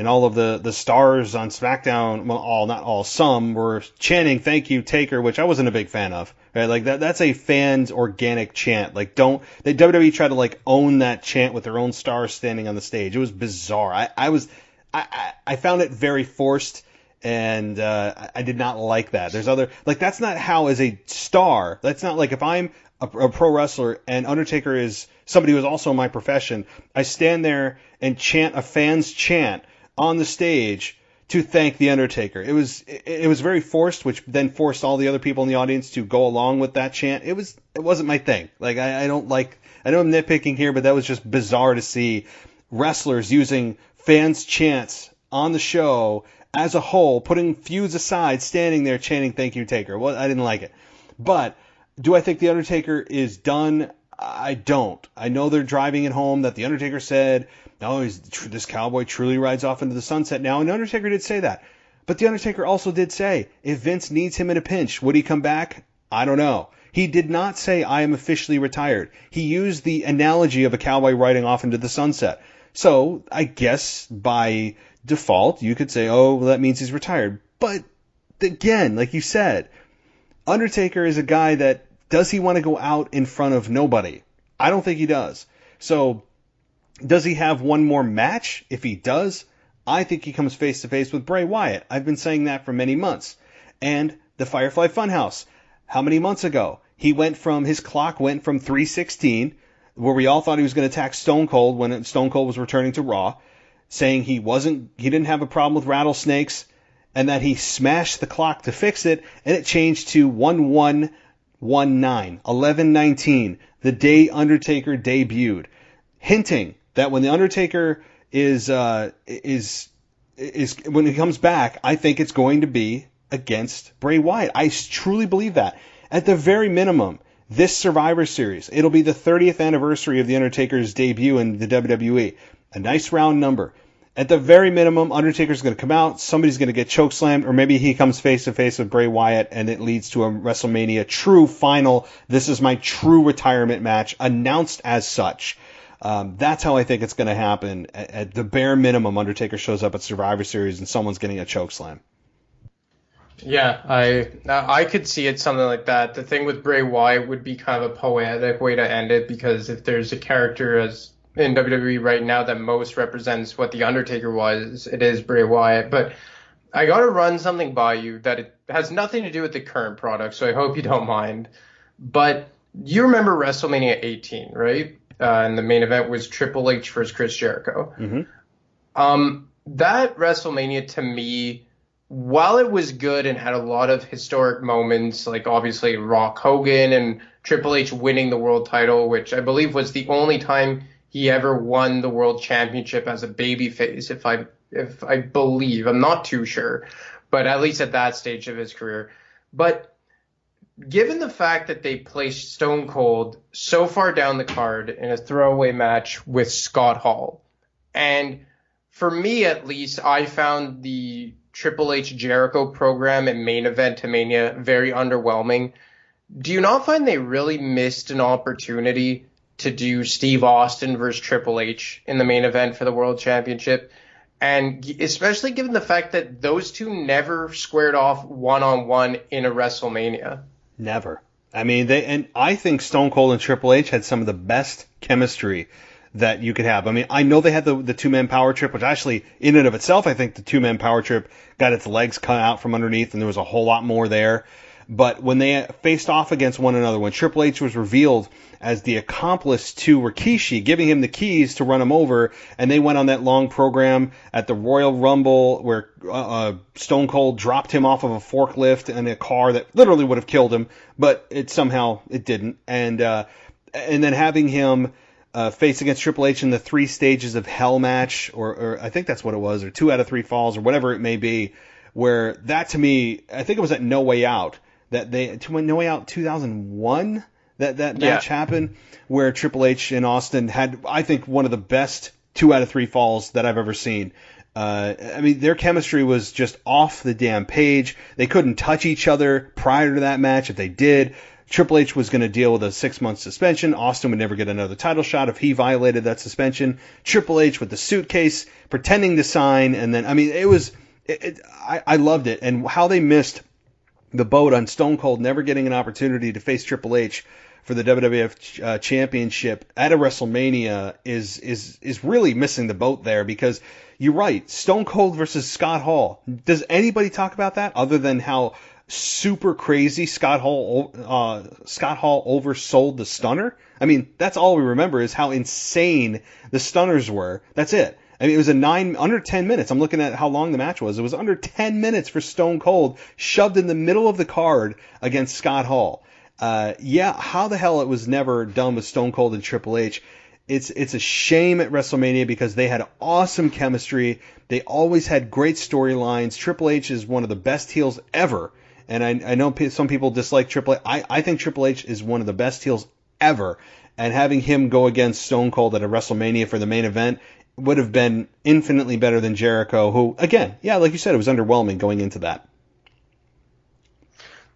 all of the stars on SmackDown, well, not all, some were chanting thank you, Taker, which I wasn't a big fan of. Right? That's a fan's organic chant. WWE tried to own that chant with their own stars standing on the stage. It was bizarre. I found it very forced. And I did not like that. There's other, that's not how, as a star, that's not if I'm a pro wrestler and Undertaker is somebody who is also in my profession, I stand there and chant a fan's chant on the stage to thank the Undertaker. It was very forced, which then forced all the other people in the audience to go along with that chant. It wasn't my thing. I know I'm nitpicking here, but that was just bizarre to see wrestlers using fans' chants on the show as a whole, putting feuds aside, standing there chanting thank you, Taker. Well, I didn't like it. But do I think The Undertaker is done? I don't. I know they're driving it home that The Undertaker said, no, this cowboy truly rides off into the sunset now. And The Undertaker did say that. But The Undertaker also did say, if Vince needs him in a pinch, would he come back? I don't know. He did not say, I am officially retired. He used the analogy of a cowboy riding off into the sunset. So I guess by default, you could say, oh, well, that means he's retired. But again, like you said, Undertaker is a guy that, does he want to go out in front of nobody? I don't think he does. So does he have one more match? If he does, I think he comes face to face with Bray Wyatt. I've been saying that for many months. And the Firefly Funhouse, how many months ago? His clock went from 3:16, where we all thought he was going to attack Stone Cold when Stone Cold was returning to Raw, saying he didn't have a problem with rattlesnakes, and that he smashed the clock to fix it, and it changed to 11:19, the day Undertaker debuted, hinting that when the Undertaker is when he comes back, I think it's going to be against Bray Wyatt. I truly believe that. At the very minimum, this Survivor Series. It'll be the 30th anniversary of The Undertaker's debut in the WWE. A nice round number. At the very minimum, Undertaker's going to come out, somebody's going to get chokeslammed, or maybe he comes face-to-face with Bray Wyatt, and it leads to a WrestleMania true final, this is my true retirement match, announced as such. That's how I think it's going to happen. At the bare minimum, Undertaker shows up at Survivor Series and someone's getting a chokeslam. Yeah, I could see it something like that. The thing with Bray Wyatt would be kind of a poetic way to end it, because if there's a character as in WWE right now that most represents what The Undertaker was, it is Bray Wyatt. But I got to run something by you that it has nothing to do with the current product, so I hope you don't mind. But you remember WrestleMania 18, right? And the main event was Triple H versus Chris Jericho. Mm-hmm. That WrestleMania, to me, while it was good and had a lot of historic moments, like obviously Rock Hogan and Triple H winning the world title, which I believe was the only time he ever won the world championship as a babyface, if I believe. I'm not too sure, but at least at that stage of his career. But given the fact that they placed Stone Cold so far down the card in a throwaway match with Scott Hall, and for me at least, I found the Triple H Jericho program and Main Event to Mania very underwhelming. Do you not find they really missed an opportunity to do Steve Austin versus Triple H in the main event for the World Championship? And especially given the fact that those two never squared off one-on-one in a WrestleMania. Never. I mean, and I think Stone Cold and Triple H had some of the best chemistry that you could have. I mean, I know they had the two-man power trip, which actually, in and of itself, I think the two-man power trip got its legs cut out from underneath, and there was a whole lot more there. But when they faced off against one another, when Triple H was revealed as the accomplice to Rikishi, giving him the keys to run him over, and they went on that long program at the Royal Rumble where Stone Cold dropped him off of a forklift in a car that literally would have killed him, but it didn't. And then having him face against Triple H in the 3 stages of Hell match, or I think that's what it was, or 2 out of 3 falls, or whatever it may be, where that to me, I think it was at No Way Out, No Way Out 2001, that match happened, where Triple H and Austin had, I think, one of the best 2 out of 3 falls that I've ever seen. I mean, their chemistry was just off the damn page. They couldn't touch each other prior to that match. If they did, Triple H was going to deal with a 6-month suspension. Austin would never get another title shot if he violated that suspension. Triple H with the suitcase, pretending to sign, and then, I mean, I loved it. And how they missed the boat on Stone Cold never getting an opportunity to face Triple H for the WWF Championship at a WrestleMania is really missing the boat there, because you're right, Stone Cold versus Scott Hall. Does anybody talk about that other than how super crazy Scott Hall oversold the Stunner? I mean, that's all we remember is how insane the Stunners were. That's it. I mean, it was under 10 minutes. I'm looking at how long the match was. It was under 10 minutes for Stone Cold, shoved in the middle of the card against Scott Hall. How the hell it was never done with Stone Cold and Triple H. It's a shame at WrestleMania, because they had awesome chemistry. They always had great storylines. Triple H is one of the best heels ever. And I know some people dislike Triple H. I think Triple H is one of the best heels ever. And having him go against Stone Cold at a WrestleMania for the main event would have been infinitely better than Jericho, who, again, like you said, it was underwhelming going into that.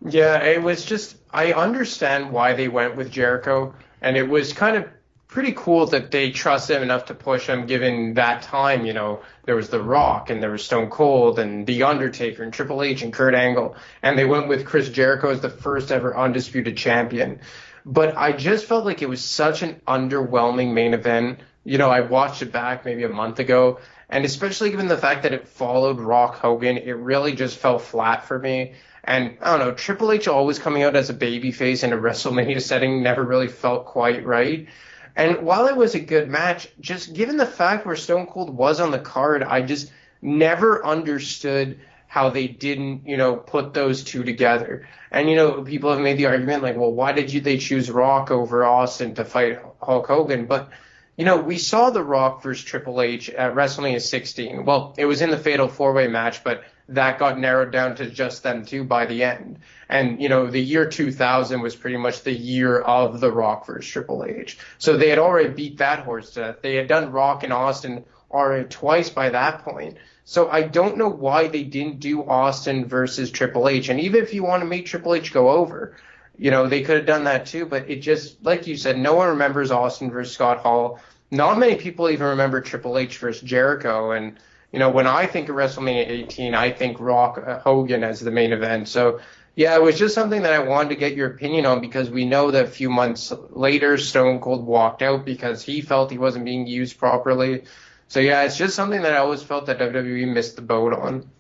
Yeah, it was just, I understand why they went with Jericho, and it was kind of pretty cool that they trusted him enough to push him, given that time, there was The Rock, and there was Stone Cold, and The Undertaker, and Triple H, and Kurt Angle, and they went with Chris Jericho as the first ever undisputed champion. But I just felt like it was such an underwhelming main event. I watched it back maybe a month ago, and especially given the fact that it followed Rock Hogan, it really just fell flat for me. And I don't know, Triple H always coming out as a babyface in a WrestleMania setting never really felt quite right. And while it was a good match, just given the fact where Stone Cold was on the card, I just never understood how they didn't, put those two together. And, people have made the argument like, well, why did they choose Rock over Austin to fight Hulk Hogan? But we saw The Rock versus Triple H at WrestleMania 16. Well, it was in the Fatal 4-Way match, but that got narrowed down to just them two by the end. And, you know, the year 2000 was pretty much the year of The Rock versus Triple H. So they had already beat that horse to death. They had done Rock and Austin already twice by that point. So I don't know why they didn't do Austin versus Triple H. And even if you want to make Triple H go over, you know, they could have done that too. But it just, like you said, no one remembers Austin versus Scott Hall. Not many people even remember Triple H versus Jericho. And, you know, when I think of WrestleMania 18, I think Rock Hogan as the main event. So, yeah, it was just something that I wanted to get your opinion on, because we know that a few months later, Stone Cold walked out because he felt he wasn't being used properly. So, yeah, it's just something that I always felt that WWE missed the boat on.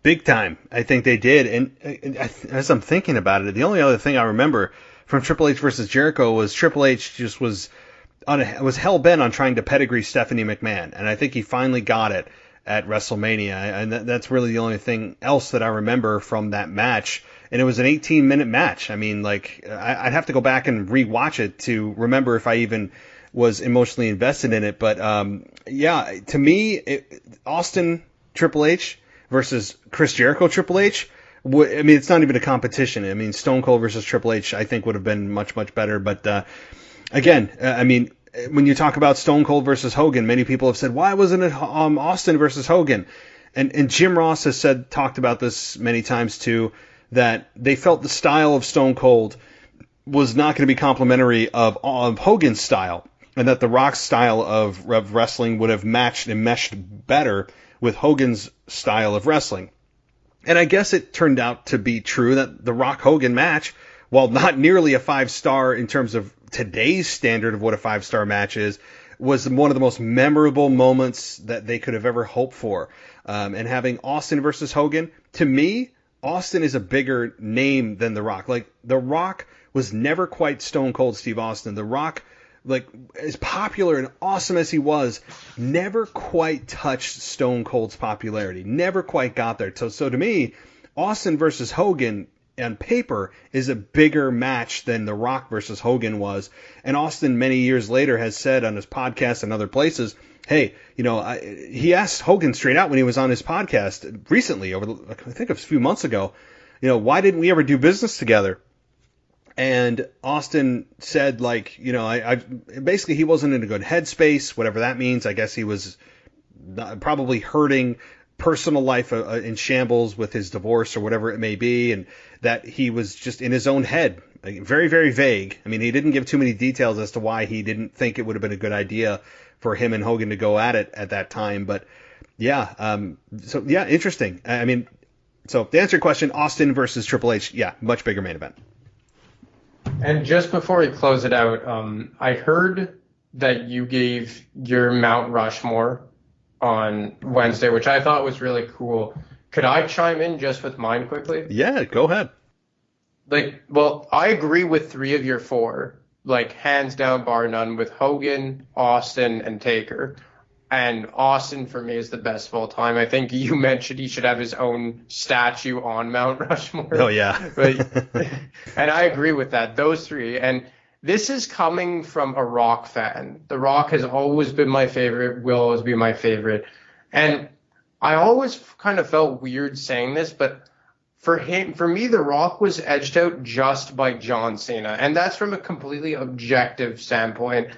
Big time. I think they did. And as I'm thinking about it, the only other thing I remember from Triple H versus Jericho was Triple H just was hell-bent on trying to pedigree Stephanie McMahon. And I think he finally got it at WrestleMania. And that's really the only thing else that I remember from that match. And it was an 18-minute match. I mean, like, I'd have to go back and rewatch it to remember if I even was emotionally invested in it. But, yeah, to me, Austin Triple H versus Chris Jericho Triple H, I mean, it's not even a competition. I mean, Stone Cold versus Triple H, I think, would have been much, much better. But, again, I mean, when you talk about Stone Cold versus Hogan, many people have said, why wasn't it Austin versus Hogan? And Jim Ross has talked about this many times, too, that they felt the style of Stone Cold was not going to be complimentary of Hogan's style, and that The Rock's style of wrestling would have matched and meshed better with Hogan's style of wrestling. And I guess it turned out to be true that the Rock-Hogan match, while not nearly a 5-star in terms of today's standard of what a 5-star match is, was one of the most memorable moments that they could have ever hoped for. And having Austin versus Hogan, to me, Austin is a bigger name than The Rock. Like, The Rock was never quite Stone Cold Steve Austin. The Rock, like, as popular and awesome as he was, never quite touched Stone Cold's popularity. Never quite got there. So to me, Austin versus Hogan on paper is a bigger match than The Rock versus Hogan was. And Austin, many years later, has said on his podcast and other places, hey, you know, he asked Hogan straight out when he was on his podcast recently, I think a few months ago, you know, why didn't we ever do business together? And Austin said, like, you know, I basically he wasn't in a good headspace, whatever that means. I guess he was probably hurting, personal life in shambles with his divorce or whatever it may be, and that he was just in his own head. Very, very vague. I mean, he didn't give too many details as to why he didn't think it would have been a good idea for him and Hogan to go at it at that time. But yeah, so yeah, interesting. I mean, so to answer your question, Austin versus Triple H, yeah, much bigger main event. And just before we close it out, I heard that you gave your Mount Rushmore on Wednesday, which I thought was really cool. Could I chime in just with mine quickly? Yeah, go ahead. Like, well, I agree with 3 of your 4, like hands down, bar none, with Hogan, Austin, and Taker. And Austin, for me, is the best of all time. I think you mentioned he should have his own statue on Mount Rushmore. Oh, yeah. And I agree with that, those 3. And this is coming from a Rock fan. The Rock has always been my favorite, will always be my favorite. And I always kind of felt weird saying this, but for me, The Rock was edged out just by John Cena. And that's from a completely objective standpoint.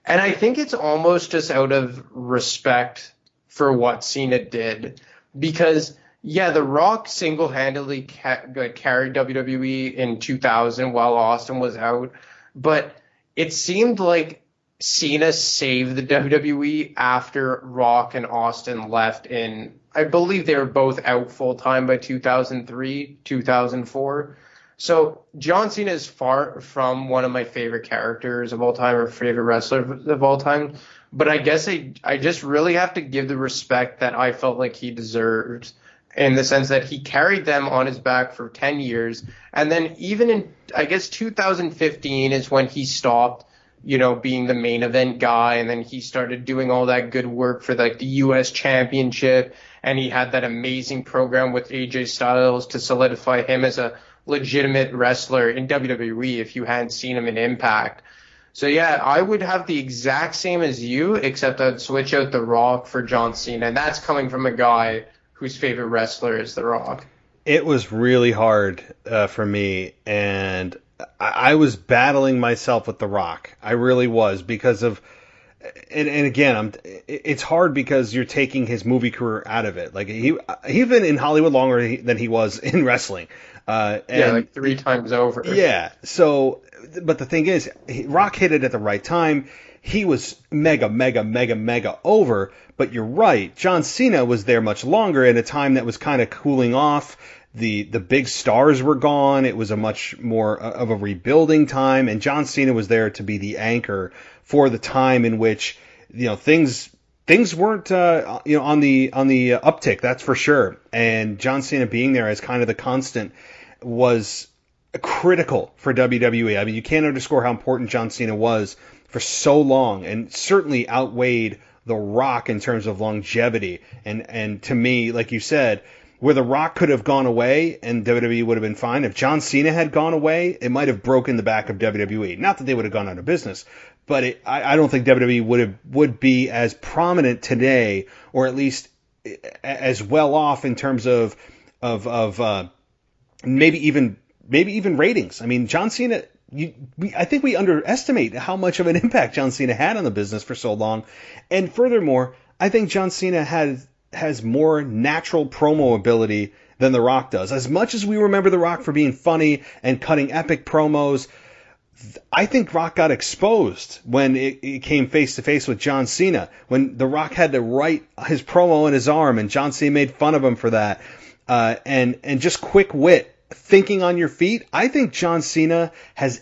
And I think it's almost just out of respect for what Cena did. Because, yeah, The Rock single-handedly carried WWE in 2000 while Austin was out. But it seemed like Cena saved the WWE after Rock and Austin left in, I believe they were both out full-time by 2003, 2004. So John Cena is far from one of my favorite characters of all time or favorite wrestlers of all time. But I guess I just really have to give the respect that I felt like he deserved, in the sense that he carried them on his back for 10 years. And then even in, I guess, 2015 is when he stopped, you know, being the main event guy. And then he started doing all that good work for like the U.S. Championship. And he had that amazing program with AJ Styles to solidify him as a legitimate wrestler in WWE if you hadn't seen him in Impact. So yeah, I would have the exact same as you, except I'd switch out The Rock for John Cena. And that's coming from a guy whose favorite wrestler is The Rock. It was really hard for me, and I was battling myself with The Rock. I really was, because of, and again, it's hard because you're taking his movie career out of it. Like he's been in Hollywood longer than he was in wrestling. And like 3 times over. Yeah. So, but the thing is, Rock hit it at the right time. He was mega over. But you're right. John Cena was there much longer in a time that was kind of cooling off. The big stars were gone. It was a much more of a rebuilding time, and John Cena was there to be the anchor for the time in which, things weren't on the uptick, that's for sure. And John Cena being there as kind of the constant was critical for WWE. I mean, you can't underscore how important John Cena was for so long, and certainly outweighed The Rock in terms of longevity. And to me, like you said, where The Rock could have gone away and WWE would have been fine, if John Cena had gone away, it might have broken the back of WWE. Not that they would have gone out of business, but I don't think WWE would be as prominent today, or at least as well off in terms of maybe even ratings. I mean, John Cena, I think we underestimate how much of an impact John Cena had on the business for so long. And furthermore, I think John Cena has more natural promo ability than The Rock does. As much as we remember The Rock for being funny and cutting epic promos, I think Rock got exposed when it came face to face with John Cena, when The Rock had to write his promo in his arm, and John Cena made fun of him for that. And just quick wit, thinking on your feet. I think John Cena has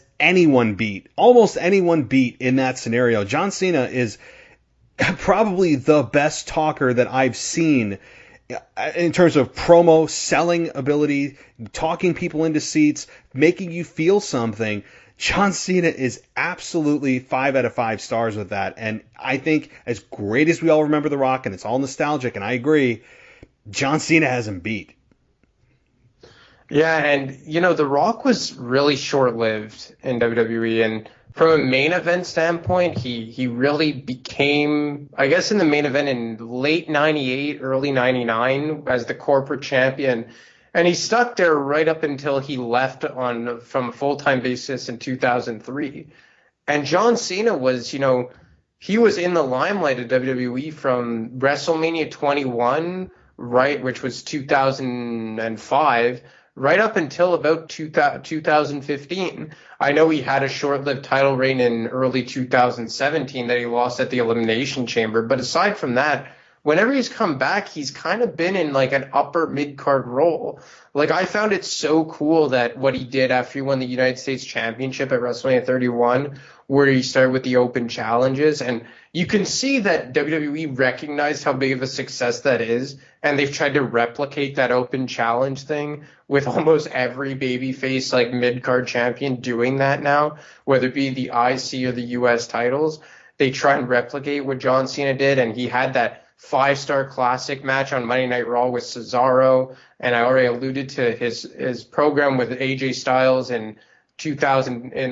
almost anyone beat in that scenario. John Cena is probably the best talker that I've seen in terms of promo, selling ability, talking people into seats, making you feel something. John Cena is absolutely 5 out of 5 stars with that. And I think, as great as we all remember The Rock, and it's all nostalgic, and I agree, John Cena has him beat. Yeah, and The Rock was really short-lived in WWE, and from a main event standpoint, he really became, I guess, in the main event in late 98, early 99 as the corporate champion. And he stuck there right up until he left from a full-time basis in 2003. And John Cena was, he was in the limelight of WWE from WrestleMania 21, right, which was 2005, right up until about 2015. I know he had a short-lived title reign in early 2017 that he lost at the Elimination Chamber. But aside from that, whenever he's come back, he's kind of been in like an upper mid-card role. Like, I found it so cool that what he did after he won the United States Championship at WrestleMania 31, where he started with the open challenges. And you can see that WWE recognized how big of a success that is, and they've tried to replicate that open challenge thing with almost every babyface, like mid-card champion doing that now, whether it be the IC or the US titles. They try and replicate what John Cena did, and he had that 5-star classic match on Monday Night Raw with Cesaro, and I already alluded to his program with AJ Styles in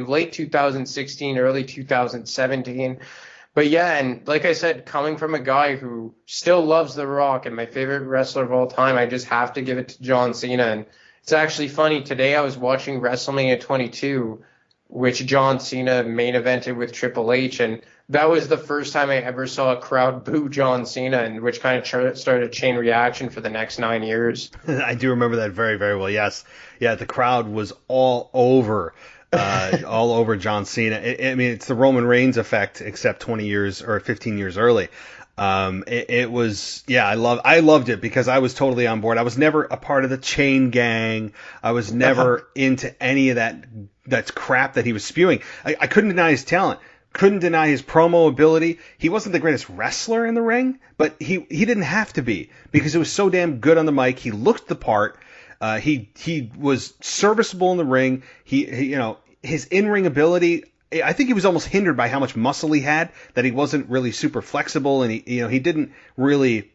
late 2016, early 2017. But yeah, and like I said, coming from a guy who still loves The Rock and my favorite wrestler of all time, I just have to give it to John Cena. And it's actually funny, today I was watching WrestleMania 22, which John Cena main evented with Triple H, and that was the first time I ever saw a crowd boo John Cena, and which kind of started a chain reaction for the next 9 years. I do remember that very, very well. Yes. Yeah, the crowd was all over John Cena. I mean, it's the Roman Reigns effect, except 20 years or 15 years early. It was, yeah, I loved it because I was totally on board. I was never a part of the chain gang. I was never into any of that's crap that he was spewing. I couldn't deny his talent. Couldn't deny his promo ability. He wasn't the greatest wrestler in the ring, but he didn't have to be, because he was so damn good on the mic. He looked the part. He was serviceable in the ring. His in-ring ability, I think he was almost hindered by how much muscle he had, that he wasn't really super flexible, and he didn't really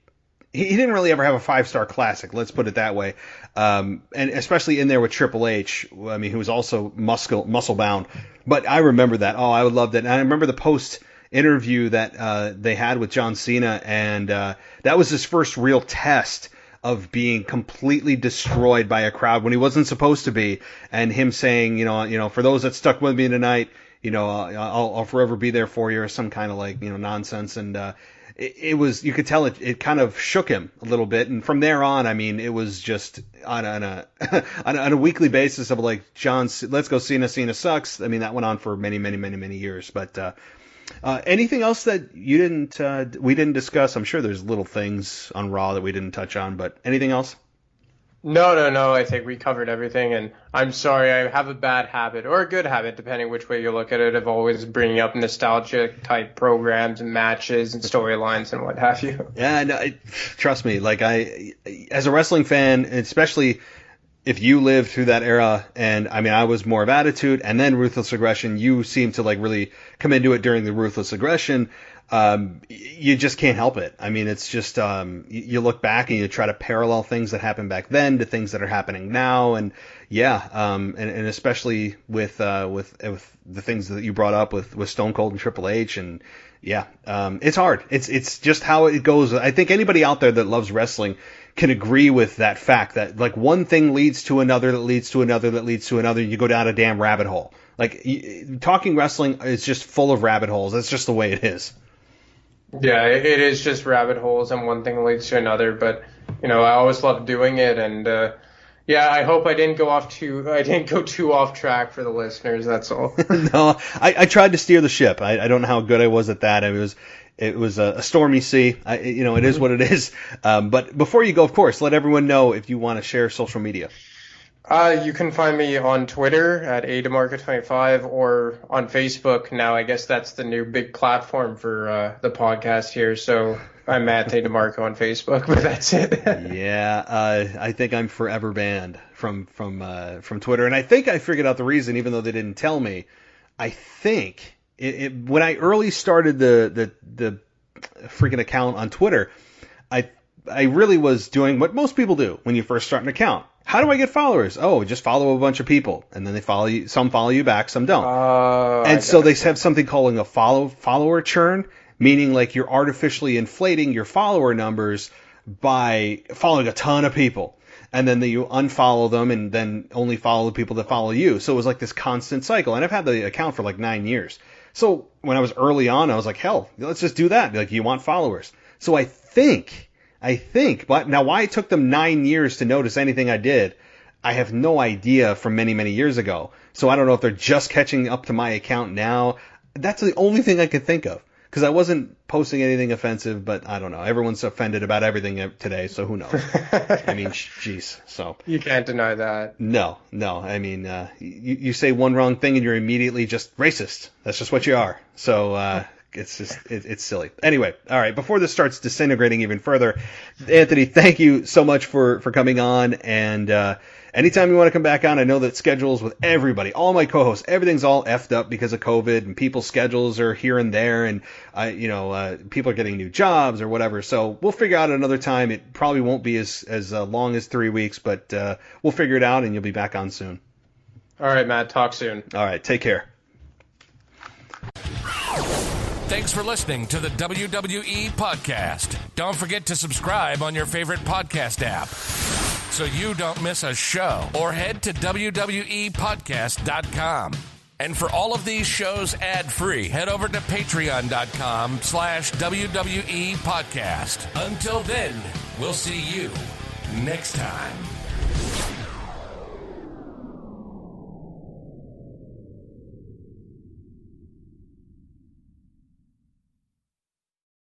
ever have a 5-star classic, let's put it that way. And especially in there with Triple H, I mean, who was also muscle bound. But I remember that. Oh, I would love that. And I remember the post interview that they had with John Cena, and that was his first real test of being completely destroyed by a crowd when he wasn't supposed to be, and him saying, for those that stuck with me tonight, I'll forever be there for you, or some kind of like, nonsense. And it was, you could tell it kind of shook him a little bit. And from there on, I mean, it was just on a on a weekly basis of like, John, let's go Cena sucks. I mean, that went on for many, many, many, many years. But anything else that we didn't discuss? I'm sure there's little things on Raw that we didn't touch on, but anything else? No. I think we covered everything, and I'm sorry, I have a bad habit, or a good habit, depending which way you look at it, of always bringing up nostalgic type programs and matches and storylines and what have you. Yeah, no, trust me. Like as a wrestling fan, especially if you lived through that era, and I mean, I was more of Attitude and then Ruthless Aggression. You seem to like really come into it during the Ruthless Aggression. You just can't help it. I mean, it's just you look back and you try to parallel things that happened back then to things that are happening now, and and especially with the things that you brought up with Stone Cold and Triple H, and it's hard. It's just how it goes. I think anybody out there that loves wrestling can agree with that fact that like one thing leads to another, that leads to another, that leads to another, and you go down a damn rabbit hole. Like talking wrestling is just full of rabbit holes. That's just the way it is. Yeah, it is just rabbit holes, and one thing leads to another. But I always love doing it, and I hope I didn't go too off track for the listeners. That's all. No, I tried to steer the ship. I don't know how good I was at that. It was a stormy sea. It is what it is. But before you go, of course, let everyone know if you want to share social media. You can find me on Twitter at ADemarco25 or on Facebook. Now, I guess that's the new big platform for the podcast here. So I'm at ADemarco on Facebook, but that's it. I think I'm forever banned from Twitter. And I think I figured out the reason, even though they didn't tell me. I think when I early started the freaking account on Twitter, I really was doing what most people do when you first start an account. How do I get followers? Oh, just follow a bunch of people, and then they follow you. Some follow you back, some don't. And so they have something called a follower churn, meaning like you're artificially inflating your follower numbers by following a ton of people, and then you unfollow them, and then only follow the people that follow you. So it was like this constant cycle, and I've had the account for like 9 years. So when I was early on, I was like, hell, let's just do that. Like, you want followers? So I think, but now why it took them 9 years to notice anything I did, I have no idea from many, many years ago. So I don't know if they're just catching up to my account now. That's the only thing I could think of, because I wasn't posting anything offensive, but I don't know. Everyone's offended about everything today, so who knows? I mean, jeez. So you can't deny that. No. I mean, you say one wrong thing and you're immediately just racist. That's just what you are. So it's silly. Anyway, all right. Before this starts disintegrating even further, Anthony, thank you so much for coming on. And anytime you want to come back on, I know that schedules with everybody, all my co-hosts, everything's all effed up because of COVID, and people's schedules are here and there, and people are getting new jobs or whatever. So we'll figure out another time. It probably won't be as long as 3 weeks, but we'll figure it out, and you'll be back on soon. All right, Matt. Talk soon. All right. Take care. Thanks for listening to the WWE Podcast. Don't forget to subscribe on your favorite podcast app so you don't miss a show, or head to WWEpodcast.com. And for all of these shows ad-free, head over to patreon.com/WWE Podcast. Until then, we'll see you next time.